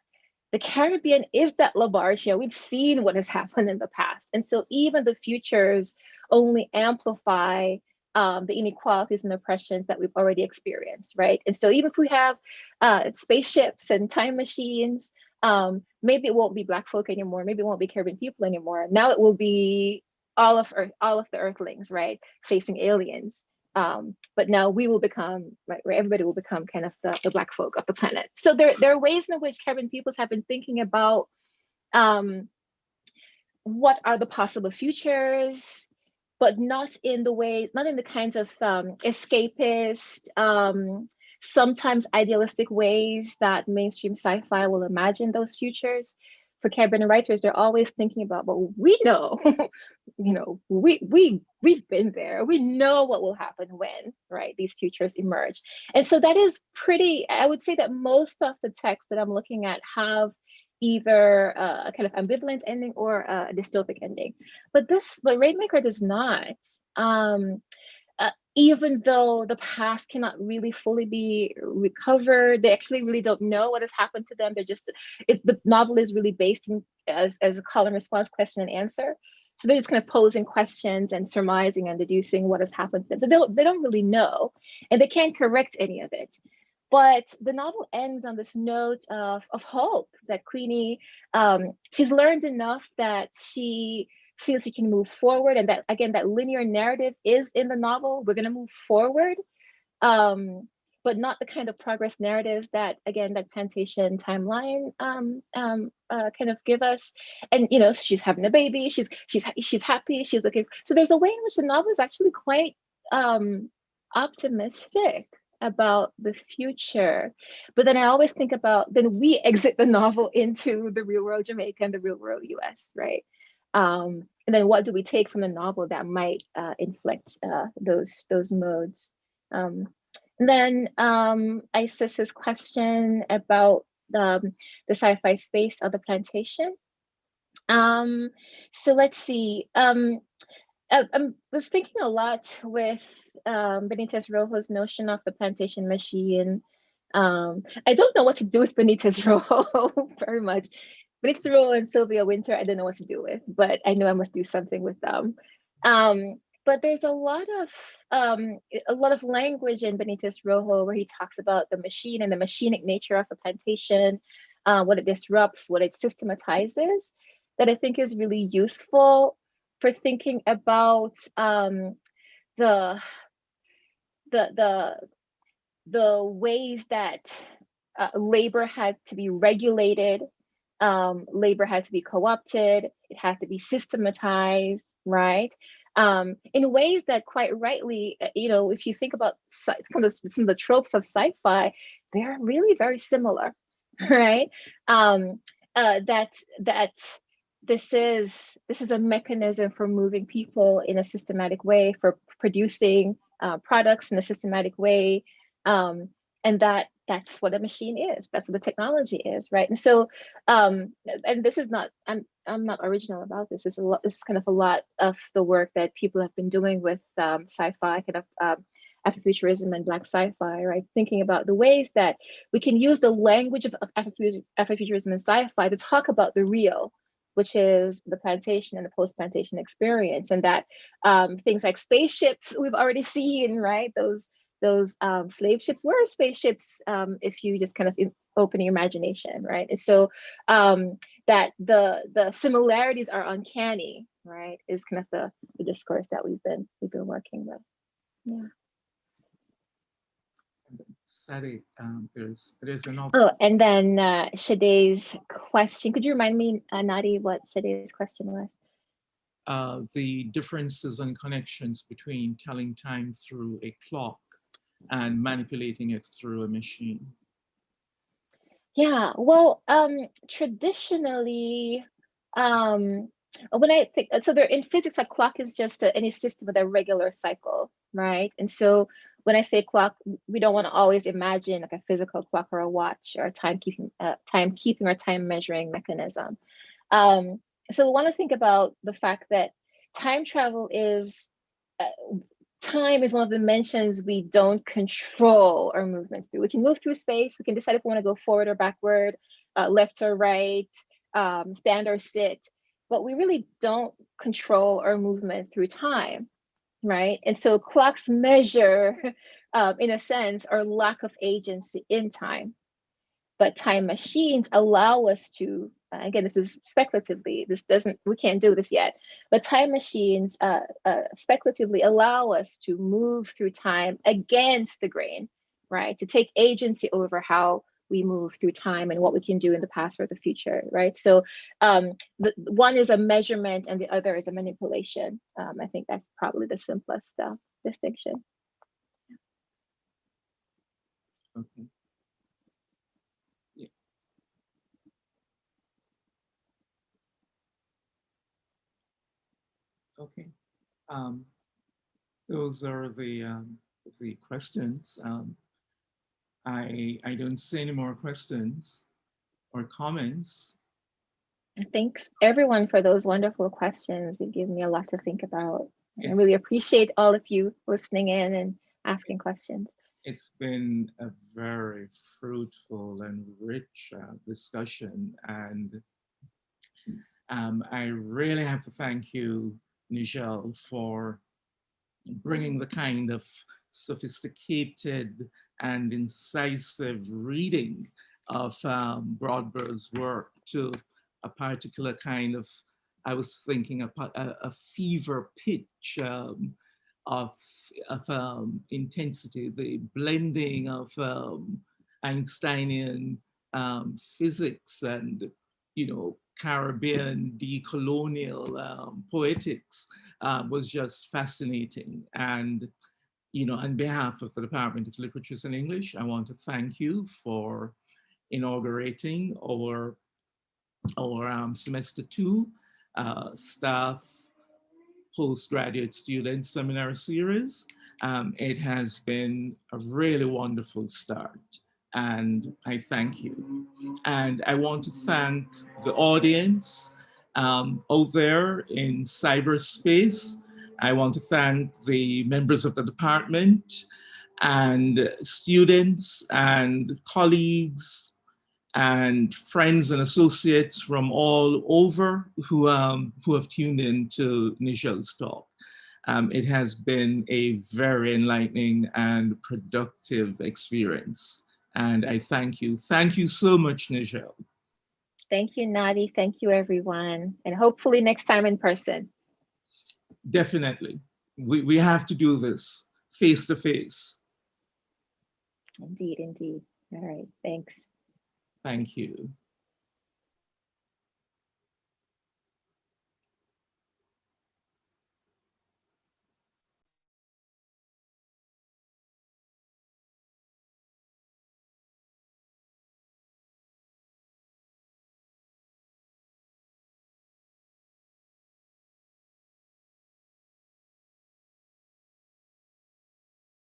the Caribbean is that Labargia. We've seen what has happened in the past. And so even the futures only amplify the inequalities and oppressions that we've already experienced, right? And so even if we have spaceships and time machines, maybe it won't be Black folk anymore. Maybe it won't be Caribbean people anymore. Now it will be all of Earth, all of the Earthlings, right, facing aliens. But now we will become, right, where everybody will become kind of the Black folk of the planet. So there are ways in which Caribbean peoples have been thinking about what are the possible futures, but not in the kinds of escapist, sometimes idealistic ways that mainstream sci-fi will imagine those futures. For Caribbean writers, they're always thinking about, well, we know, we've been there. We know what will happen when, right, these futures emerge. And so that is I would say that most of the texts that I'm looking at have either a kind of ambivalent ending or a dystopic ending. But Rainmaker does not. Even though the past cannot really fully be recovered, they actually really don't know what has happened to them. The novel is really based as a call and response, question and answer. So they're just kind of posing questions and surmising and deducing what has happened to them. So they don't really know, and they can't correct any of it. But the novel ends on this note of hope that Queenie, she's learned enough that she feels she can move forward, and that, again, that linear narrative is in the novel. We're going to move forward, but not the kind of progress narratives that, again, that plantation timeline kind of give us. And she's having a baby, she's happy, she's looking. So there's a way in which the novel is actually quite optimistic about the future. But then I always think about, then we exit the novel into the real world Jamaica and the real world US, right? And then what do we take from the novel that might inflect those modes? And then Isis's question about the sci-fi space of the plantation. So let's see. I was thinking a lot with Benitez Rojo's notion of the plantation machine. I don't know what to do with Benitez Rojo very much. Benitez Rojo and Sylvia Winter, I don't know what to do with, but I know I must do something with them. But there's a lot of language in Benitez Rojo where he talks about the machine and the machinic nature of the plantation, what it disrupts, what it systematizes, that I think is really useful for thinking about the ways that labor had to be regulated, labor had to be co-opted, it had to be systematized, right? In ways that, quite rightly, if you think about some of the tropes of sci-fi, they are really very similar, right? That this is a mechanism for moving people in a systematic way, for producing products in a systematic way, and that's what a machine is. That's what the technology is, right? And so, and this is not, I'm not original about this. This is kind of a lot of the work that people have been doing with sci-fi, kind of Afrofuturism and Black sci-fi, right? Thinking about the ways that we can use the language of Afrofuturism and sci-fi to talk about the real, which is the plantation and the post-plantation experience, and that things like spaceships we've already seen, right? Those slave ships were spaceships if you just kind of open your imagination, right? And so that the similarities are uncanny, right? Is kind of the discourse that we've been working with. Yeah. Sari, there's an Oh, and then Shade's question. Could you remind me, Nadi, what Shade's question was? The differences and connections between telling time through a clock and manipulating it through a machine. Yeah, well, traditionally, when I think, so there in physics, a clock is just any system with a regular cycle, right? And so when I say clock, we don't want to always imagine like a physical clock or a watch or a timekeeping or time measuring mechanism. So we want to think about the fact that time travel is uh, time is one of the dimensions we don't control our movements through. We can move through space. We can decide if we want to go forward or backward, left or right, stand or sit, but we really don't control our movement through time, right? And so clocks measure, in a sense, our lack of agency in time. But time machines allow us to, again, this is speculatively, we can't do this yet, but time machines speculatively allow us to move through time against the grain, right? To take agency over how we move through time and what we can do in the past or the future, right? So the one is a measurement and the other is a manipulation. I think that's probably the simplest distinction. Okay. Yeah. Okay. Those are the questions. I don't see any more questions or comments. Thanks everyone for those wonderful questions. It gave me a lot to think about. I It's really appreciate all of you listening in and asking questions. it's been a very fruitful and rich discussion, and I really have to thank you, Njelle, for bringing the kind of sophisticated and incisive reading of Broadberg's work to a particular kind of, I was thinking, a fever pitch of, intensity, the blending of Einsteinian physics and, Caribbean decolonial poetics was just fascinating. And, on behalf of the Department of Literatures and English, I want to thank you for inaugurating our semester 2 staff postgraduate student seminar series. It has been a really wonderful start, and I thank you. And I want to thank the audience out there in cyberspace. I want to thank the members of the department and students and colleagues and friends and associates from all over who have tuned in to Njelle's talk. It has been a very enlightening and productive experience. And I thank you. Thank you so much, Njelle. Thank you, Nadi. Thank you, everyone. And hopefully next time in person. Definitely. We have to do this face to face. Indeed, indeed. All right, thanks. Thank you.